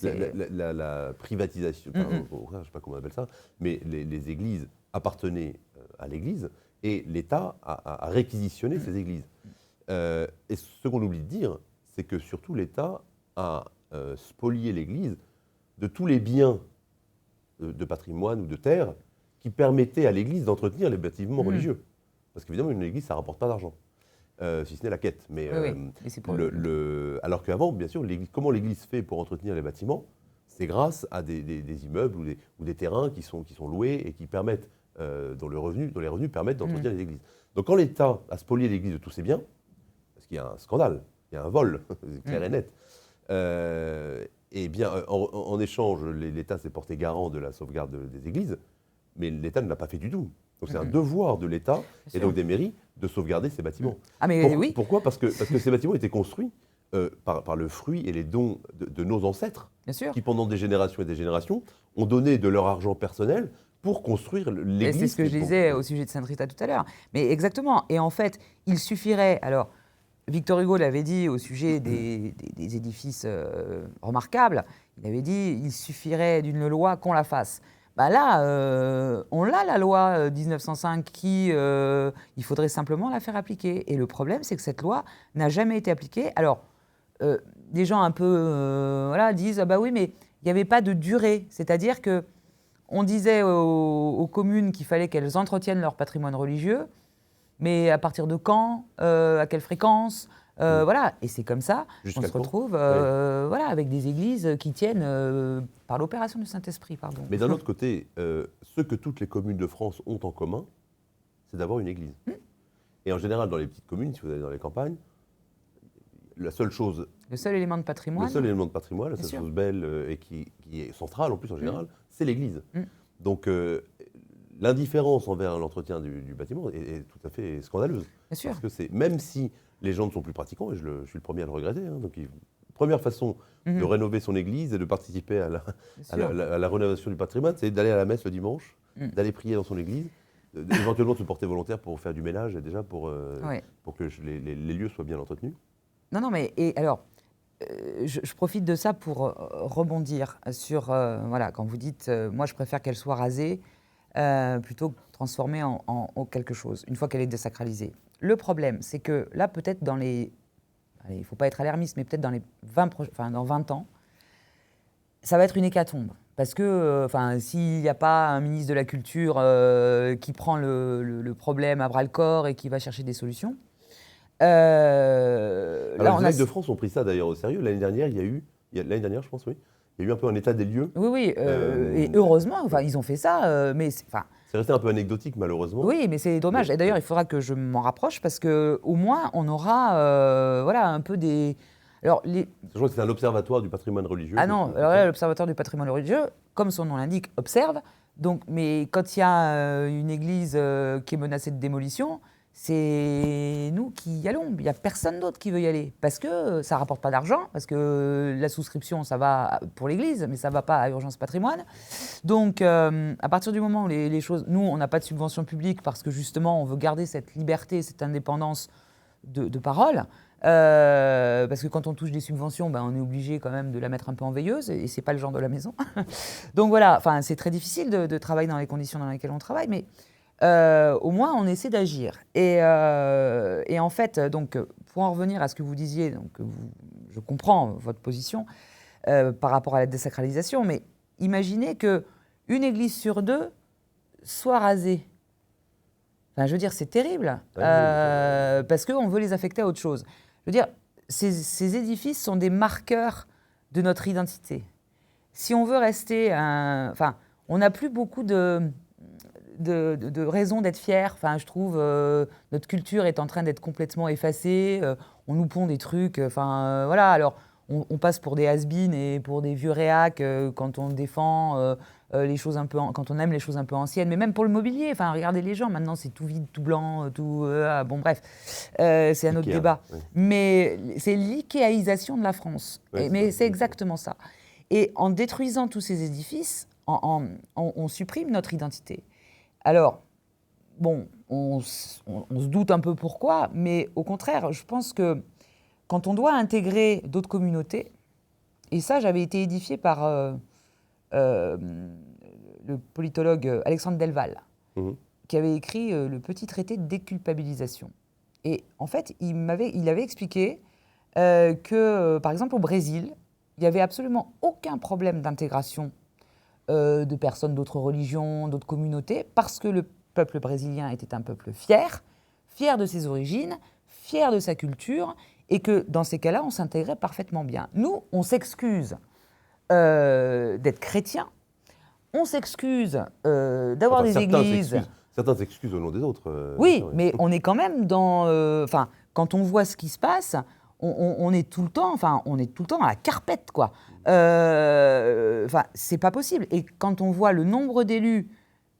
la privatisation, je ne sais pas comment on appelle ça, mais les églises appartenaient à l'Église et l'État a réquisitionné ces églises. Et ce qu'on oublie de dire, c'est que surtout l'État a spolié l'Église de tous les biens de patrimoine ou de terre qui permettaient à l'Église d'entretenir les bâtiments religieux. Parce qu'évidemment, une église, ça ne rapporte pas d'argent, si ce n'est la quête. Mais, mais c'est pour alors qu'avant, bien sûr, comment l'Église fait pour entretenir les bâtiments, c'est grâce à des immeubles ou des terrains qui sont loués et qui permettent, dont les revenus permettent d'entretenir les églises. Donc quand l'État a spolié l'Église de tous ses biens, parce qu'il y a un scandale, il y a un vol, clair et net, et bien, en échange, l'État s'est porté garant de la sauvegarde des églises, mais l'État ne l'a pas fait du tout. Donc c'est un devoir de l'État et donc des mairies de sauvegarder ces bâtiments. Ah mais oui. Pourquoi ? Parce que ces bâtiments étaient construits par le fruit et les dons de nos ancêtres, qui pendant des générations et des générations ont donné de leur argent personnel pour construire l'église. C'est ce que je disais au sujet de Sainte Rita tout à l'heure. Mais exactement. Et en fait, il suffirait... Alors, Victor Hugo l'avait dit au sujet des édifices remarquables. Il avait dit il suffirait d'une loi qu'on la fasse. Bah là, on l'a, la loi 1905, il faudrait simplement la faire appliquer. Et le problème, c'est que cette loi n'a jamais été appliquée. Alors, des gens un peu disent ah bah oui, mais il n'y avait pas de durée. C'est-à-dire que on disait aux communes qu'il fallait qu'elles entretiennent leur patrimoine religieux, mais à partir de quand, à quelle fréquence, voilà. Et c'est comme ça qu'on se retrouve avec des églises qui tiennent par l'opération du Saint-Esprit. Pardon. Mais d'un autre côté, ce que toutes les communes de France ont en commun, c'est d'avoir une église. Et en général, dans les petites communes, si vous allez dans les campagnes, le seul élément de patrimoine, la seule chose belle et qui est centrale en plus en général, c'est l'église. Donc l'indifférence envers l'entretien du bâtiment est tout à fait scandaleuse. Bien sûr. Parce que même si les gens ne sont plus pratiquants, et je suis le premier à le regretter, donc première façon de rénover son église et de participer à la rénovation du patrimoine, c'est d'aller à la messe le dimanche, d'aller prier dans son église, éventuellement de se porter volontaire pour faire du ménage, déjà pour que les lieux soient bien entretenus. Non, mais alors, je profite de ça pour rebondir sur, quand vous dites, moi je préfère qu'elle soit rasée plutôt que transformée en quelque chose, une fois qu'elle est désacralisée. Le problème, c'est que là, peut-être il ne faut pas être alarmiste, mais peut-être dans 20 ans, ça va être une hécatombe. Parce que s'il n'y a pas un ministre de la Culture qui prend le problème à bras-le-corps et qui va chercher des solutions, les évêques de France ont pris ça d'ailleurs au sérieux. L'année dernière, l'année dernière, je pense, oui. Il y a eu un peu un état des lieux. Oui, et heureusement, ils ont fait ça, mais c'est resté un peu anecdotique, malheureusement. Oui, mais c'est dommage. Et d'ailleurs, il faudra que je m'en rapproche parce qu'au moins, on aura un peu des... Je crois que c'est un observatoire du patrimoine religieux. Ah non, alors là, l'observatoire du patrimoine religieux, comme son nom l'indique, observe. Donc, mais quand il y a une église qui est menacée de démolition, c'est nous qui y allons. Il n'y a personne d'autre qui veut y aller. Parce que ça ne rapporte pas d'argent, parce que la souscription, ça va pour l'église, mais ça ne va pas à Urgence Patrimoine. Donc, à partir du moment où les choses... Nous, on n'a pas de subvention publique parce que justement, on veut garder cette liberté, cette indépendance de parole. Parce que quand on touche des subventions, on est obligé quand même de la mettre un peu en veilleuse, et c'est pas le genre de la maison. Donc voilà, c'est très difficile de travailler dans les conditions dans lesquelles on travaille, mais au moins on essaie d'agir. Et en fait, donc, pour en revenir à ce que vous disiez, donc, je comprends votre position par rapport à la désacralisation, mais imaginez qu'une église sur deux soit rasée. Je veux dire, c'est terrible, parce qu'on veut les affecter à autre chose. Je veux dire, ces édifices sont des marqueurs de notre identité. Si on veut rester... on n'a plus beaucoup de raisons d'être fiers. Je trouve notre culture est en train d'être complètement effacée. On nous pond des trucs. Alors, on passe pour des has-beens et pour des vieux réacs quand on défend... les choses quand on aime les choses un peu anciennes, mais même pour le mobilier, regardez les gens, maintenant c'est tout vide, tout blanc, tout... bon bref, c'est un autre débat. Oui. Mais c'est l'ickéaïsation de la France, mais c'est exactement ça. Et en détruisant tous ces édifices, on supprime notre identité. Alors, bon, on se doute un peu pourquoi, mais au contraire, je pense que quand on doit intégrer d'autres communautés, et ça, j'avais été édifiée par le politologue Alexandre Delval, qui avait écrit le petit traité de déculpabilisation. Et en fait, il avait expliqué que, par exemple, au Brésil, il n'y avait absolument aucun problème d'intégration de personnes d'autres religions, d'autres communautés, parce que le peuple brésilien était un peuple fier de ses origines, fier de sa culture, et que dans ces cas-là, on s'intégrait parfaitement bien. Nous, on s'excuse d'être chrétiens, on s'excuse d'avoir des églises. Certains s'excusent au nom des autres. Oui, mais on est quand même dans... quand on voit ce qui se passe, on est tout le temps dans la carpette, quoi. C'est pas possible. Et quand on voit le nombre d'élus,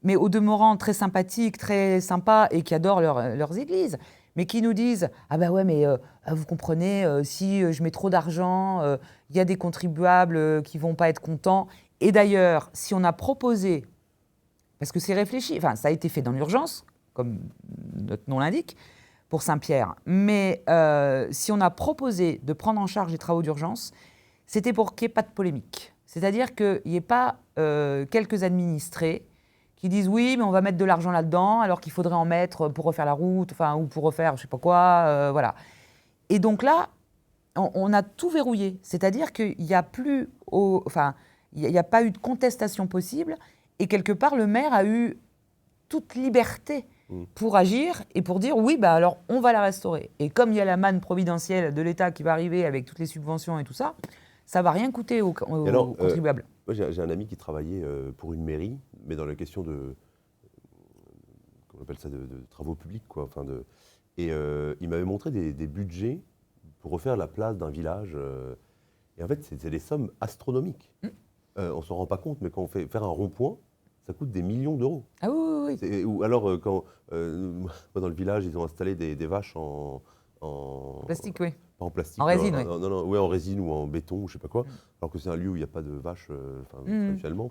mais au demeurant très sympathiques, très sympas, et qui adorent leurs églises, mais qui nous disent « Ah ben ouais, mais vous comprenez, si je mets trop d'argent, il y a des contribuables qui vont pas être contents. » Et d'ailleurs, si on a proposé, parce que c'est réfléchi, ça a été fait dans l'urgence, comme notre nom l'indique, pour Saint-Pierre, mais si on a proposé de prendre en charge les travaux d'urgence, c'était pour qu'il n'y ait pas de polémique. C'est-à-dire qu'il n'y ait pas quelques administrés qui disent oui, mais on va mettre de l'argent là-dedans, alors qu'il faudrait en mettre pour refaire la route, ou pour refaire je sais pas quoi, voilà. Et donc là, on a tout verrouillé. C'est-à-dire qu'il n'y a plus, il n'y a pas eu de contestation possible, et quelque part, le maire a eu toute liberté pour agir et pour dire oui, alors on va la restaurer. Et comme il y a la manne providentielle de l'État qui va arriver avec toutes les subventions et tout ça, ça ne va rien coûter aux contribuables. Moi, j'ai un ami qui travaillait pour une mairie, mais dans la question de, comment on appelle ça, de travaux publics, quoi. Et il m'avait montré des budgets pour refaire la place d'un village. Et en fait, c'est des sommes astronomiques. On ne s'en rend pas compte, mais quand on fait faire un rond-point, ça coûte des millions d'euros. Ah oui. Ou alors, quand dans le village, ils ont installé des vaches en plastique, oui. Pas en plastique. En résine, oui. Non, ouais, en résine ou en béton, ou je sais pas quoi. Alors que c'est un lieu où il n'y a pas de vaches, traditionnellement.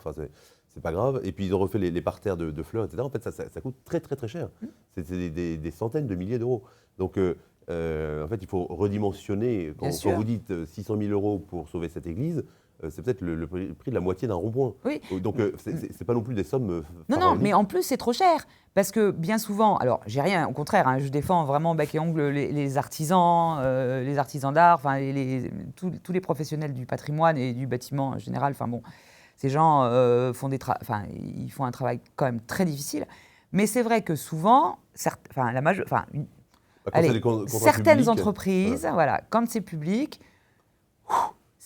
C'est pas grave. Et puis ils ont refait les parterres de fleurs, etc. En fait, ça coûte très, très, très cher. C'est des centaines de milliers d'euros. Donc, en fait, il faut redimensionner. Quand vous dites 600 000 euros pour sauver cette église, c'est peut-être le prix de la moitié d'un rond-point. Oui. Donc, c'est pas non plus des sommes Non, mais en plus, c'est trop cher. Parce que bien souvent, alors, j'ai rien, au contraire, je défends vraiment bec et ongle les artisans d'art, tous les professionnels du patrimoine et du bâtiment en général. Ces gens ils font un travail quand même très difficile. Mais c'est vrai que souvent, certaines entreprises, quand c'est public,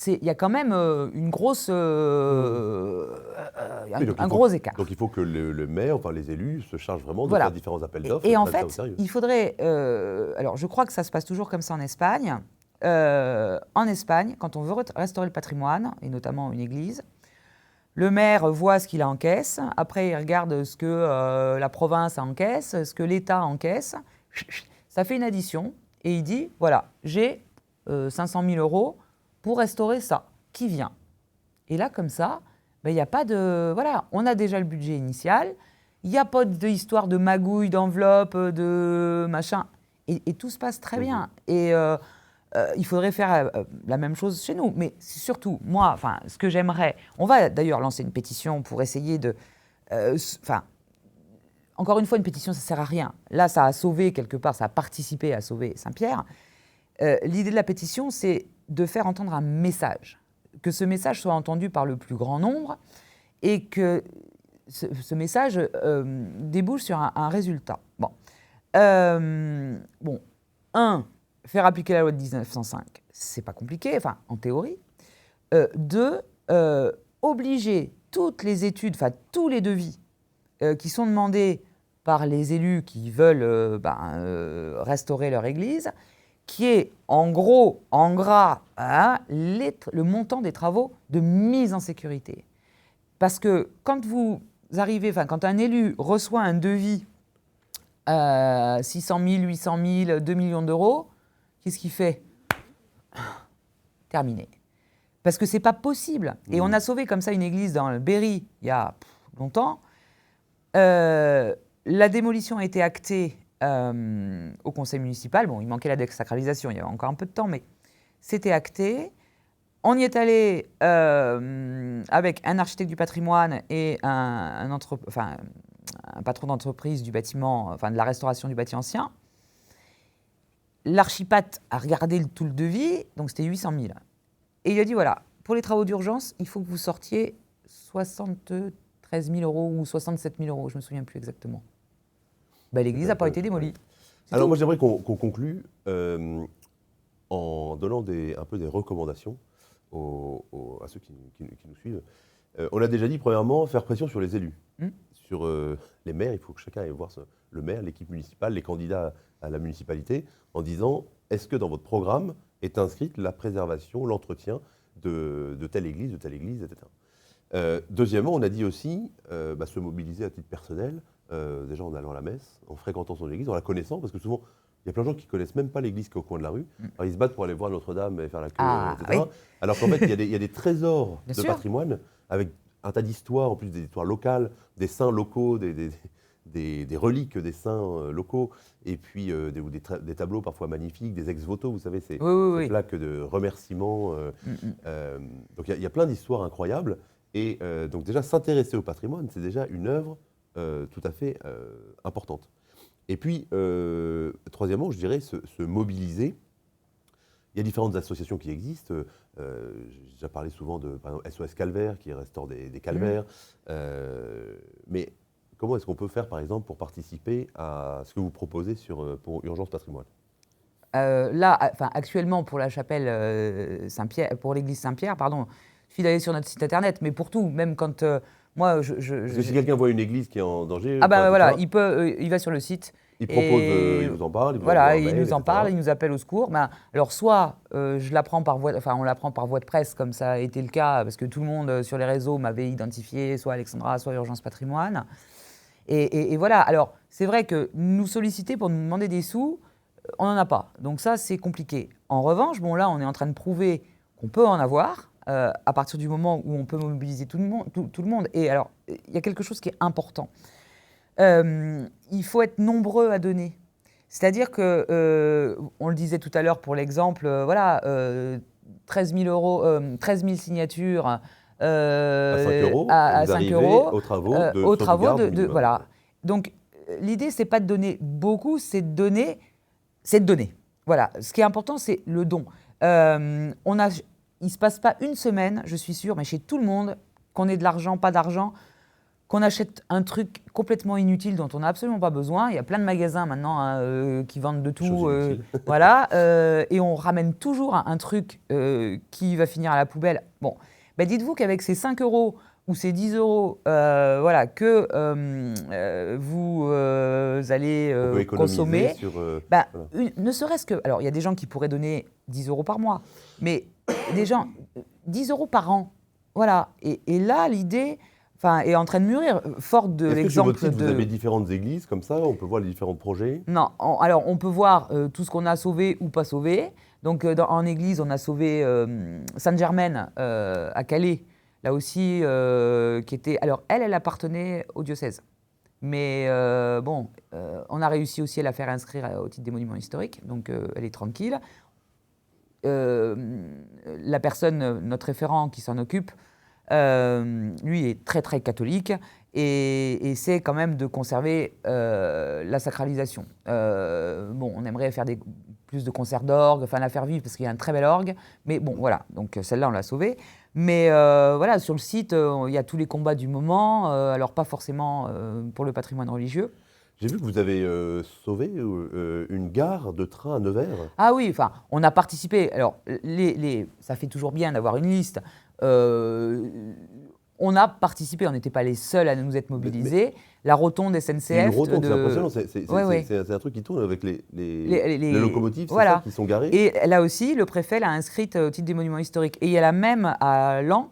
il y a quand même une grosse, un gros écart. Donc il faut que le maire, les élus, se chargent vraiment de faire différents appels d'offres. Et en fait, il faudrait... alors je crois que ça se passe toujours comme ça en Espagne. En Espagne, quand on veut restaurer le patrimoine, et notamment une église, le maire voit ce qu'il a en caisse, après il regarde ce que la province a en caisse, ce que l'État encaisse, ça fait une addition, et il dit, voilà, j'ai 500 000 euros pour restaurer ça, qui vient. Et là, comme ça, il n'y a pas de... Voilà, on a déjà le budget initial, il n'y a pas d'histoire de magouille, d'enveloppe, de machin, et tout se passe très bien. Et il faudrait faire la même chose chez nous. Mais surtout, moi, ce que j'aimerais... On va d'ailleurs lancer une pétition pour essayer de... encore une fois, une pétition, ça ne sert à rien. Là, ça a sauvé quelque part, ça a participé à sauver Saint-Pierre. L'idée de la pétition, c'est de faire entendre un message, que ce message soit entendu par le plus grand nombre et que ce message débouche sur un résultat. Faire appliquer la loi de 1905, c'est pas compliqué, en théorie. 2, obliger toutes les études, tous les devis qui sont demandés par les élus qui veulent restaurer leur église, qui est en gros, en gras, le montant des travaux de mise en sécurité. Parce que quand vous arrivez, quand un élu reçoit un devis 600 000, 800 000, 2 millions d'euros, qu'est-ce qu'il fait ? Terminé. Parce que c'est pas possible. Et on a sauvé comme ça une église dans le Berry il y a longtemps. La démolition a été actée au conseil municipal. Bon, il manquait la désacralisation, il y avait encore un peu de temps, mais c'était acté. On y est allé avec un architecte du patrimoine et un patron d'entreprise du bâtiment, enfin de la restauration du bâti ancien. L'archipate a regardé tout le devis, donc c'était 800 000. Et il a dit, voilà, pour les travaux d'urgence, il faut que vous sortiez 73 000 euros ou 67 000 euros, je ne me souviens plus exactement. L'église n'a pas été démolie. Alors moi j'aimerais qu'on conclue en donnant un peu des recommandations à ceux qui nous suivent. On l'a déjà dit, premièrement, faire pression sur les élus. Sur les maires, il faut que chacun aille voir le maire, l'équipe municipale, les candidats à la municipalité, en disant, est-ce que dans votre programme est inscrite la préservation, l'entretien de telle église, etc. Deuxièmement, on a dit aussi se mobiliser à titre personnel, déjà en allant à la messe, en fréquentant son église, en la connaissant, parce que souvent, il y a plein de gens qui ne connaissent même pas l'église qui est au coin de la rue. Alors, ils se battent pour aller voir Notre-Dame et faire la queue, etc. Oui. Alors qu'en fait, il y a des trésors de patrimoine avec un tas d'histoires, en plus des histoires locales, des saints locaux, des reliques des saints locaux, et puis des tableaux parfois magnifiques, des ex-voto, vous savez, ces plaques de remerciements. Donc il y a plein d'histoires incroyables. Et donc déjà, s'intéresser au patrimoine, c'est déjà une œuvre tout à fait importante. Et puis, troisièmement, je dirais se mobiliser. Il y a différentes associations qui existent. J'ai déjà parlé souvent de, par exemple, SOS Calvaire, qui restaure des calvaires. Mais comment est-ce qu'on peut faire, par exemple, pour participer à ce que vous proposez pour Urgence Patrimoine ? Actuellement, pour la chapelle Saint-Pierre, pour l'église Saint-Pierre, pardon, il suffit d'aller sur notre site internet, mais pour tout, même quand moi, Parce que si quelqu'un voit une église qui est en danger, il va sur le site. Il propose, il vous en parle. Il nous en parle, il nous appelle au secours. Alors soit on l'apprend par voie de presse, comme ça a été le cas, parce que tout le monde sur les réseaux m'avait identifié, soit Alexandra, soit Urgence Patrimoine. Et voilà. Alors c'est vrai que nous solliciter pour nous demander des sous, on n'en a pas. Donc ça, c'est compliqué. En revanche, là, on est en train de prouver qu'on peut en avoir. À partir du moment où on peut mobiliser tout le monde. Et alors, il y a quelque chose qui est important. Il faut être nombreux à donner. C'est-à-dire que, on le disait tout à l'heure pour l'exemple, 13 000 signatures à 5 euros, à 5 euros aux travaux de voilà. Donc, l'idée, c'est pas de donner beaucoup, c'est de donner. Voilà. Ce qui est important, c'est le don. Il ne se passe pas une semaine, je suis sûre, mais chez tout le monde, qu'on ait de l'argent, pas d'argent, qu'on achète un truc complètement inutile dont on n'a absolument pas besoin. Il y a plein de magasins maintenant qui vendent de tout. Et on ramène toujours un truc qui va finir à la poubelle. Bon, dites-vous qu'avec ces 5 euros ou ces 10 euros vous allez consommer, ne serait-ce que... Alors, il y a des gens qui pourraient donner 10 euros par mois, mais des gens, 10 euros par an. Voilà. Et là, l'idée est en train de mûrir, forte de l'exemple de... Est-ce que sur votre site, vous avez différentes églises comme ça ? On peut voir les différents projets ? Non. Alors, on peut voir tout ce qu'on a sauvé ou pas sauvé. Donc, en église, on a sauvé Sainte-Germaine à Calais, là aussi, qui était... Alors, elle appartenait au diocèse. Mais on a réussi aussi à la faire inscrire au titre des monuments historiques, donc elle est tranquille. La personne, notre référent qui s'en occupe, lui est très très catholique et essaie quand même de conserver la sacralisation. On aimerait faire plus de concerts d'orgue, la faire vivre parce qu'il y a un très bel orgue, mais voilà, donc celle-là on l'a sauvée. Mais sur le site, il y a tous les combats du moment, alors pas forcément pour le patrimoine religieux. J'ai vu que vous avez sauvé une gare de train à Nevers. Ah oui, on a participé. Alors, ça fait toujours bien d'avoir une liste. On a participé, on n'était pas les seuls à nous être mobilisés. La rotonde SNCF. Une rotonde, c'est impressionnant. C'est un truc qui tourne avec les locomotives, voilà. Qui sont garées. Et là aussi, le préfet l'a inscrite au titre des monuments historiques. Et il y a la même à Laon.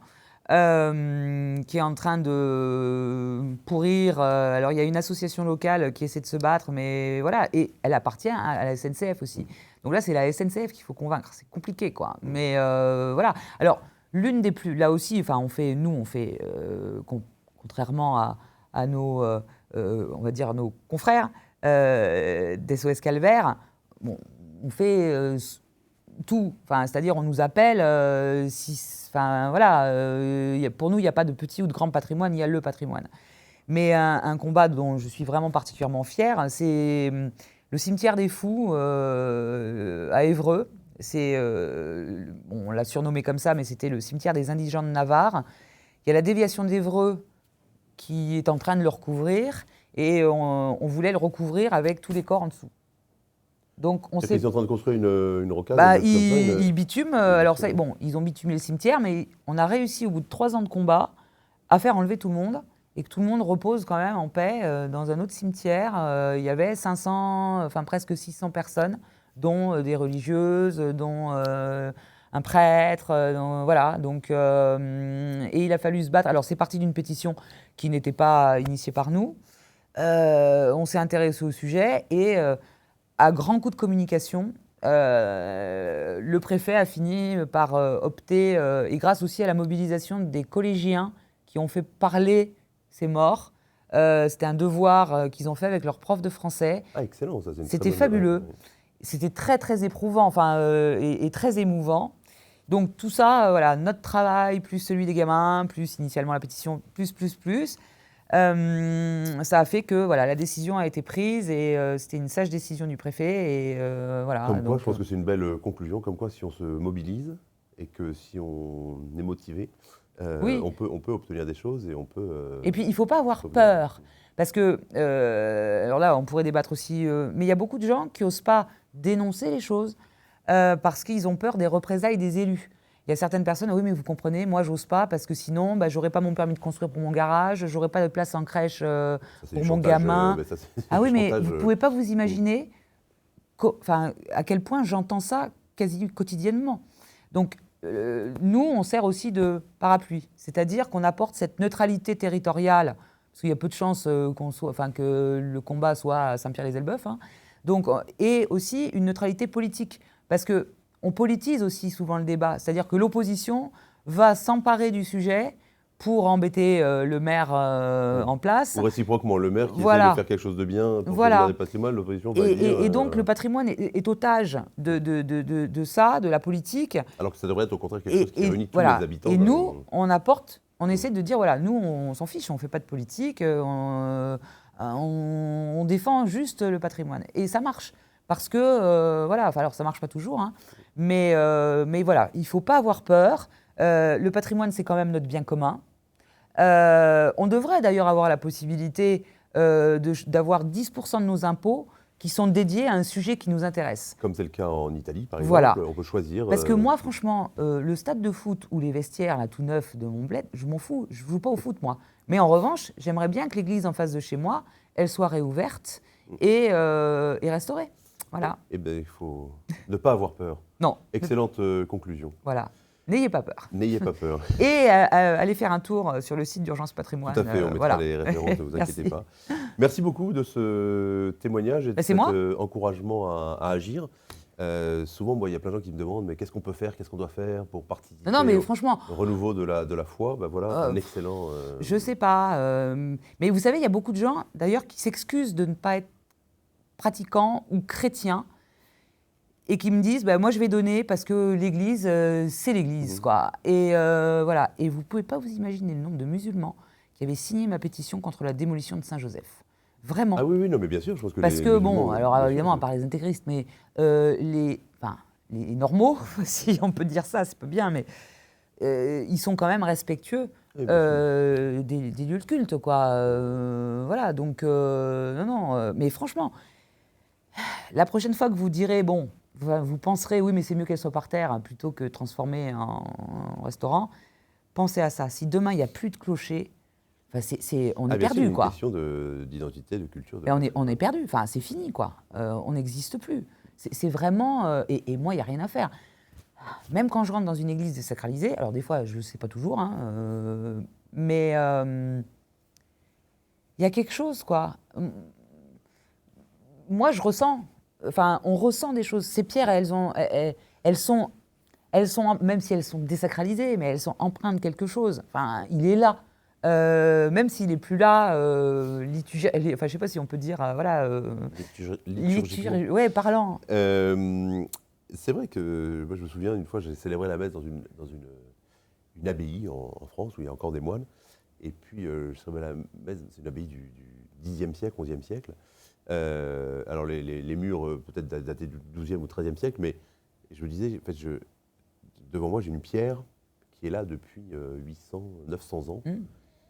Qui est en train de pourrir. Alors, il y a une association locale qui essaie de se battre, mais voilà. Et elle appartient à la SNCF aussi. Donc là, c'est la SNCF qu'il faut convaincre. C'est compliqué, quoi. Mais voilà. Alors, l'une des plus... Là aussi, on fait, contrairement à nos, on va dire, nos confrères d'SOS Calvaire, on fait tout. Enfin, c'est-à-dire, on nous appelle. Enfin, voilà. Pour nous, il n'y a pas de petit ou de grand patrimoine, il y a le patrimoine. Mais un combat dont je suis vraiment particulièrement fière, c'est le cimetière des Fous à Évreux. On l'a surnommé comme ça, mais c'était le cimetière des indigents de Navarre. Il y a la déviation d'Évreux qui est en train de le recouvrir, et on voulait le recouvrir avec tous les corps en dessous. Donc Ils sont en train de construire une rocade. Ils bitument. Alors ça, bon, ils ont bitumé le cimetière, mais on a réussi au bout de 3 ans de combat à faire enlever tout le monde et que tout le monde repose quand même en paix dans un autre cimetière. Il y avait 500, enfin presque 600 personnes, dont des religieuses, dont un prêtre, voilà. Donc, et il a fallu se battre. Alors c'est parti d'une pétition qui n'était pas initiée par nous. On s'est intéressé au sujet et à grands coups de communication, le préfet a fini par opter, et grâce aussi à la mobilisation des collégiens qui ont fait parler ces morts. C'était un devoir qu'ils ont fait avec leurs profs de français. Ah, excellent, ça. C'était fabuleux. C'était très, très éprouvant, et très émouvant. Donc tout ça, voilà, notre travail, plus celui des gamins, plus initialement la pétition, plus. Ça a fait que voilà, la décision a été prise et c'était une sage décision du préfet. Et, voilà, comme quoi, je pense que c'est une belle conclusion, comme quoi si on se mobilise et que si on est motivé, oui. on peut obtenir des choses et on peut... et puis il ne faut pas avoir peur, parce que, alors là on pourrait débattre aussi, mais il y a beaucoup de gens qui n'osent pas dénoncer les choses parce qu'ils ont peur des représailles des élus. Il y a certaines personnes, oui, mais vous comprenez, moi, j'ose pas parce que sinon, j'aurais pas mon permis de construire pour mon garage, j'aurais pas de place en crèche pour mon gamin. Ah oui, mais vous pouvez pas vous imaginer à quel point j'entends ça quasi quotidiennement. Donc, nous, on sert aussi de parapluie, c'est-à-dire qu'on apporte cette neutralité territoriale, parce qu'il y a peu de chances que le combat soit à Saint-Pierre-les-Elbeuf, hein. Donc, et aussi une neutralité politique, parce que on politise aussi souvent le débat, c'est-à-dire que l'opposition va s'emparer du sujet pour embêter le maire en place. Ou réciproquement, le maire qui essaie de faire quelque chose de bien pour le patrimoine, l'opposition va dire... Et donc le patrimoine est otage de ça, de la politique. Alors que ça devrait être au contraire quelque chose qui réunit tous les habitants. Et nous, on essaie de dire, voilà, nous, on s'en fiche, on ne fait pas de politique, on défend juste le patrimoine. Et ça marche. Parce que, voilà, alors ça ne marche pas toujours, hein, mais voilà, il ne faut pas avoir peur. Le patrimoine, c'est quand même notre bien commun. On devrait d'ailleurs avoir la possibilité d'avoir 10% de nos impôts qui sont dédiés à un sujet qui nous intéresse. Comme c'est le cas en Italie, par exemple, voilà. On peut choisir... Parce que moi, franchement, le stade de foot ou les vestiaires là, tout neufs de mon bled, je m'en fous, je ne joue pas au foot, moi. Mais en revanche, j'aimerais bien que l'église en face de chez moi, elle soit réouverte et restaurée. Voilà. Eh bien, il faut ne pas avoir peur. Non. Excellente conclusion. Voilà. N'ayez pas peur. N'ayez pas peur. Et allez faire un tour sur le site d'Urgence Patrimoine. Tout à fait, on mettra les références, ne vous inquiétez pas. Merci beaucoup de ce témoignage et de cet encouragement à agir. Souvent, il y a plein de gens qui me demandent mais qu'est-ce qu'on peut faire, qu'est-ce qu'on doit faire pour participer mais franchement, au renouveau de la foi. Voilà, un excellent... Je ne sais pas. Mais vous savez, il y a beaucoup de gens, d'ailleurs, qui s'excusent de ne pas être pratiquants ou chrétiens et qui me disent moi je vais donner parce que l'église c'est l'église quoi. Et voilà, et vous pouvez pas vous imaginer le nombre de musulmans qui avaient signé ma pétition contre la démolition de Saint-Joseph. Vraiment. Ah oui, non mais bien sûr, je pense que parce que bon, alors évidemment à part les intégristes, mais les normaux, si on peut dire ça, c'est pas bien, mais ils sont quand même respectueux des lieux de culte quoi. Voilà, donc mais franchement, la prochaine fois que vous direz, vous penserez, oui, mais c'est mieux qu'elle soit par terre plutôt que transformée en restaurant, pensez à ça. Si demain, il n'y a plus de clocher, on est perdu, quoi. C'est une question d'identité, de culture. On est perdu, c'est fini, quoi. On n'existe plus. C'est vraiment... et moi, il n'y a rien à faire. Même quand je rentre dans une église désacralisée, alors des fois, je ne le sais pas toujours, hein, mais il y a quelque chose, quoi. Moi, je ressens, on ressent des choses. Ces pierres, elles sont, même si elles sont désacralisées, mais elles sont empreintes de quelque chose. Il est là, même s'il n'est plus là. Je ne sais pas si on peut dire, voilà. Liturgiquement. Ouais, parlant. c'est vrai que moi, je me souviens, une fois, j'ai célébré la messe dans une abbaye en France où il y a encore des moines. Et puis, je célébrais la messe, c'est une abbaye du Xe siècle, XIe siècle. Alors, les murs, peut-être datés du XIIe ou XIIIe siècle, mais je me disais, en fait, devant moi, j'ai une pierre qui est là depuis 800, 900 ans.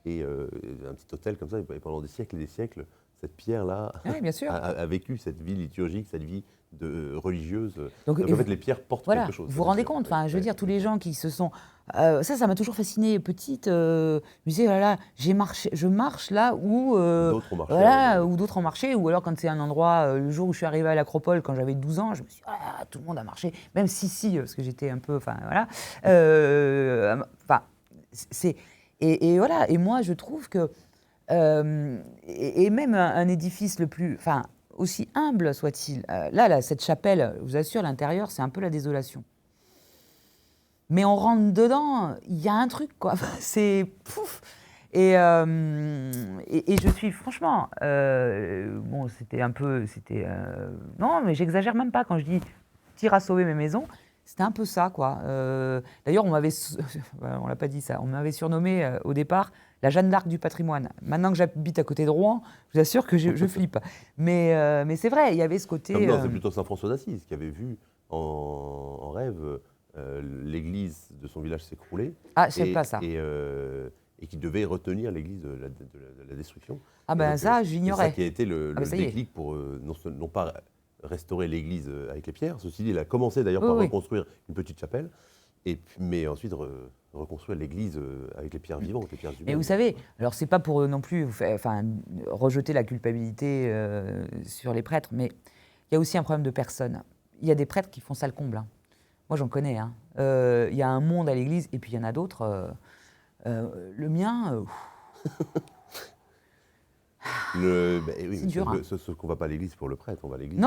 Et un petit hôtel comme ça, et pendant des siècles et des siècles, cette pierre-là Oui, bien sûr. a vécu cette vie liturgique, cette vie religieuse. Donc, En fait, les pierres portent voilà, quelque chose. vous vous rendez compte, enfin, je veux dire, tous les gens qui se sont... ça m'a toujours fascinée, petite. Je me disais, oh là là, je marche là où... D'autres ont marché. Voilà, où d'autres ont marché, ou alors quand c'est un endroit, le jour où je suis arrivée à l'Acropole, quand j'avais 12 ans, je me suis dit, ah, tout le monde a marché, même si, parce que j'étais un peu, enfin, voilà. Enfin, c'est... Et voilà, et moi, je trouve que... et même un édifice le plus... Enfin, aussi humble soit-il, là, cette chapelle, je vous assure, l'intérieur, c'est un peu la désolation. Mais on rentre dedans, il y a un truc, quoi. C'est pouf. Et je suis, franchement, bon, c'était un peu, non, mais j'exagère même pas quand je dis tire à sauver mes maisons. C'était un peu ça, quoi. D'ailleurs, on l'a pas dit ça, on m'avait surnommée au départ la Jeanne d'Arc du patrimoine. Maintenant que j'habite à côté de Rouen, je vous assure que je flippe. Mais c'est vrai, il y avait ce côté... Non, c'est plutôt Saint François d'Assise qui avait vu en rêve l'église de son village s'écrouler. Ah, je sais pas ça. Et qui devait retenir l'église de la destruction. Ah ben donc, ça, j'ignorais. C'est ça qui a été le déclic pour non pas restaurer l'église avec les pierres. Ceci dit, il a commencé d'ailleurs par reconstruire une petite chapelle, mais ensuite reconstruire l'église avec les pierres vivantes, les pierres humaines. Et vous savez, alors c'est pas pour non plus rejeter la culpabilité sur les prêtres, mais il y a aussi un problème de personnes. Il y a des prêtres qui font ça le comble. Hein. Moi, j'en connais. Hein. Il y a un monde à l'église, et puis il y en a d'autres. Le mien... Oui, c'est dur. Ce qu'on ne va pas à l'église pour le prêtre, on va à l'église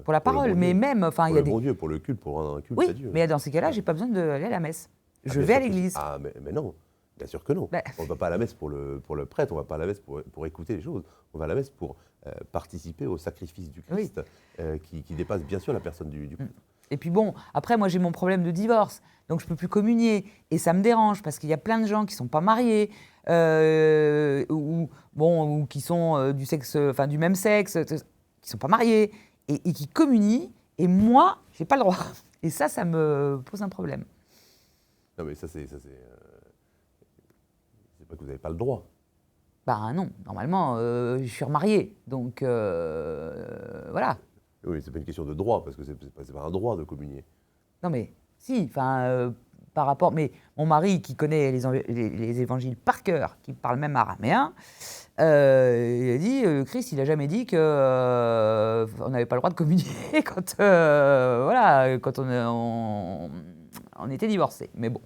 pour la parole, mais même... il y a bon Dieu, pour le culte, pour un culte à Dieu. Oui, mais dans ces cas-là, j'ai pas besoin d'aller à la messe. Je vais à l'église. Ah, mais non, bien sûr que non. On ne va pas à la messe pour le prêtre, on ne va pas à la messe pour écouter les choses. On va à la messe pour participer au sacrifice du Christ, qui dépasse bien sûr la personne du prêtre. Et puis bon, après, moi, j'ai mon problème de divorce, donc je ne peux plus communier. Et ça me dérange, parce qu'il y a plein de gens qui ne sont pas mariés, ou qui sont du même sexe, qui ne sont pas mariés, et qui communient, et moi, je n'ai pas le droit. Et ça me pose un problème. Non, mais ça, c'est pas que vous n'avez pas le droit. Bah non, normalement, je suis remariée, donc voilà. Oui, c'est pas une question de droit, parce que c'est pas un droit de communier. Non mais, si, par rapport... Mais mon mari, qui connaît les évangiles par cœur, qui parle même araméen, il a dit, Christ, il n'a jamais dit qu'on n'avait pas le droit de communier quand on était divorcés. Mais bon.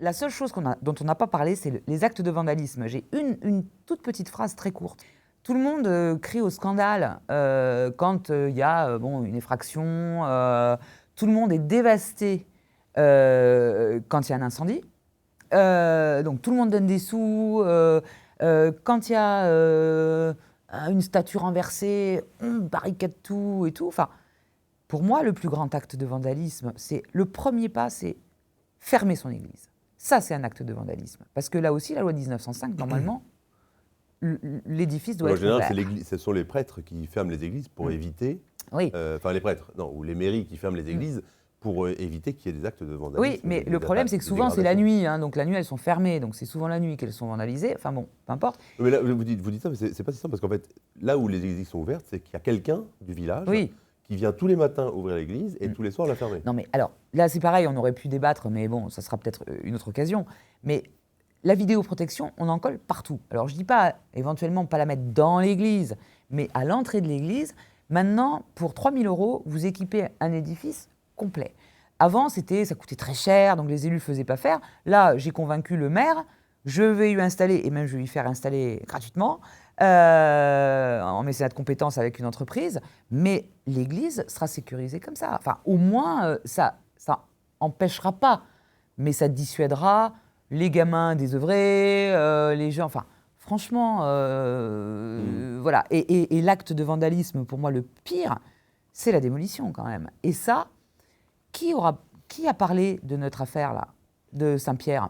La seule chose dont on n'a pas parlé, c'est les actes de vandalisme. J'ai une toute petite phrase très courte. Tout le monde crie au scandale quand il y a une effraction. Tout le monde est dévasté quand il y a un incendie. Donc tout le monde donne des sous. Quand il y a une statue renversée, on barricade tout et tout. Enfin, pour moi, le plus grand acte de vandalisme, le premier pas, c'est fermer son église. Ça, c'est un acte de vandalisme. Parce que là aussi, la loi de 1905, normalement, l'édifice doit être ouvert. Ce sont les prêtres qui ferment les églises pour éviter... Oui. Les prêtres, non, ou les mairies qui ferment les églises pour éviter qu'il y ait des actes de vandalisme. Oui, mais le problème, c'est que souvent, c'est la nuit. Hein, donc la nuit, elles sont fermées. Donc c'est souvent la nuit qu'elles sont vandalisées. Enfin bon, peu importe. Mais là, vous dites ça, mais c'est pas si simple, parce qu'en fait, là où les églises sont ouvertes, c'est qu'il y a quelqu'un du village qui vient tous les matins ouvrir l'église et tous les soirs la fermer. Non, mais alors, là, c'est pareil, on aurait pu débattre, mais bon, ça sera peut-être une autre occasion. Mais la vidéoprotection, on en colle partout. Alors, je ne dis pas, éventuellement, pas la mettre dans l'église, mais à l'entrée de l'église. Maintenant, pour 3 000 €, vous équipez un édifice complet. Avant, ça coûtait très cher, donc les élus ne faisaient pas faire. Là, j'ai convaincu le maire, je vais lui installer, et même je vais lui faire installer gratuitement, en mécénat de compétences avec une entreprise, mais l'église sera sécurisée comme ça. Enfin, au moins, ça empêchera pas, mais ça dissuadera les gamins désœuvrés, les gens... Enfin, franchement, voilà. Et l'acte de vandalisme, pour moi, le pire, c'est la démolition quand même. Et ça, qui a parlé de notre affaire, là, de Saint-Pierre?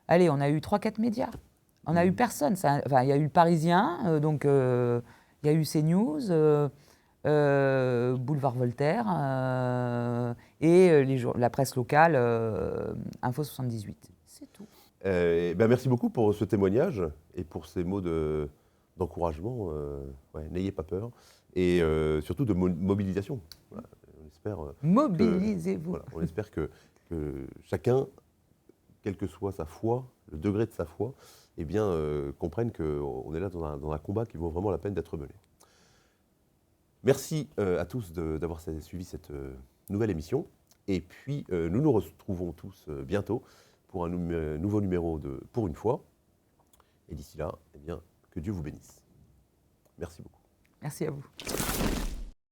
Allez, on a eu 3-4 médias. On n'a eu personne. Il y a eu le Parisien, donc il y a eu CNews, Boulevard Voltaire, et la presse locale, Info 78. C'est tout. Merci beaucoup pour ce témoignage et pour ces mots d'encouragement. N'ayez pas peur. Et surtout de mobilisation. Voilà, on espère Mobilisez-vous. On espère que chacun, quelle que soit sa foi, le degré de sa foi, comprenne qu'on est là dans un combat qui vaut vraiment la peine d'être mené. Merci à tous d'avoir suivi cette nouvelle émission. Et puis, nous nous retrouvons tous bientôt pour un nouveau numéro de Pour une fois. Et d'ici là, que Dieu vous bénisse. Merci beaucoup. Merci à vous.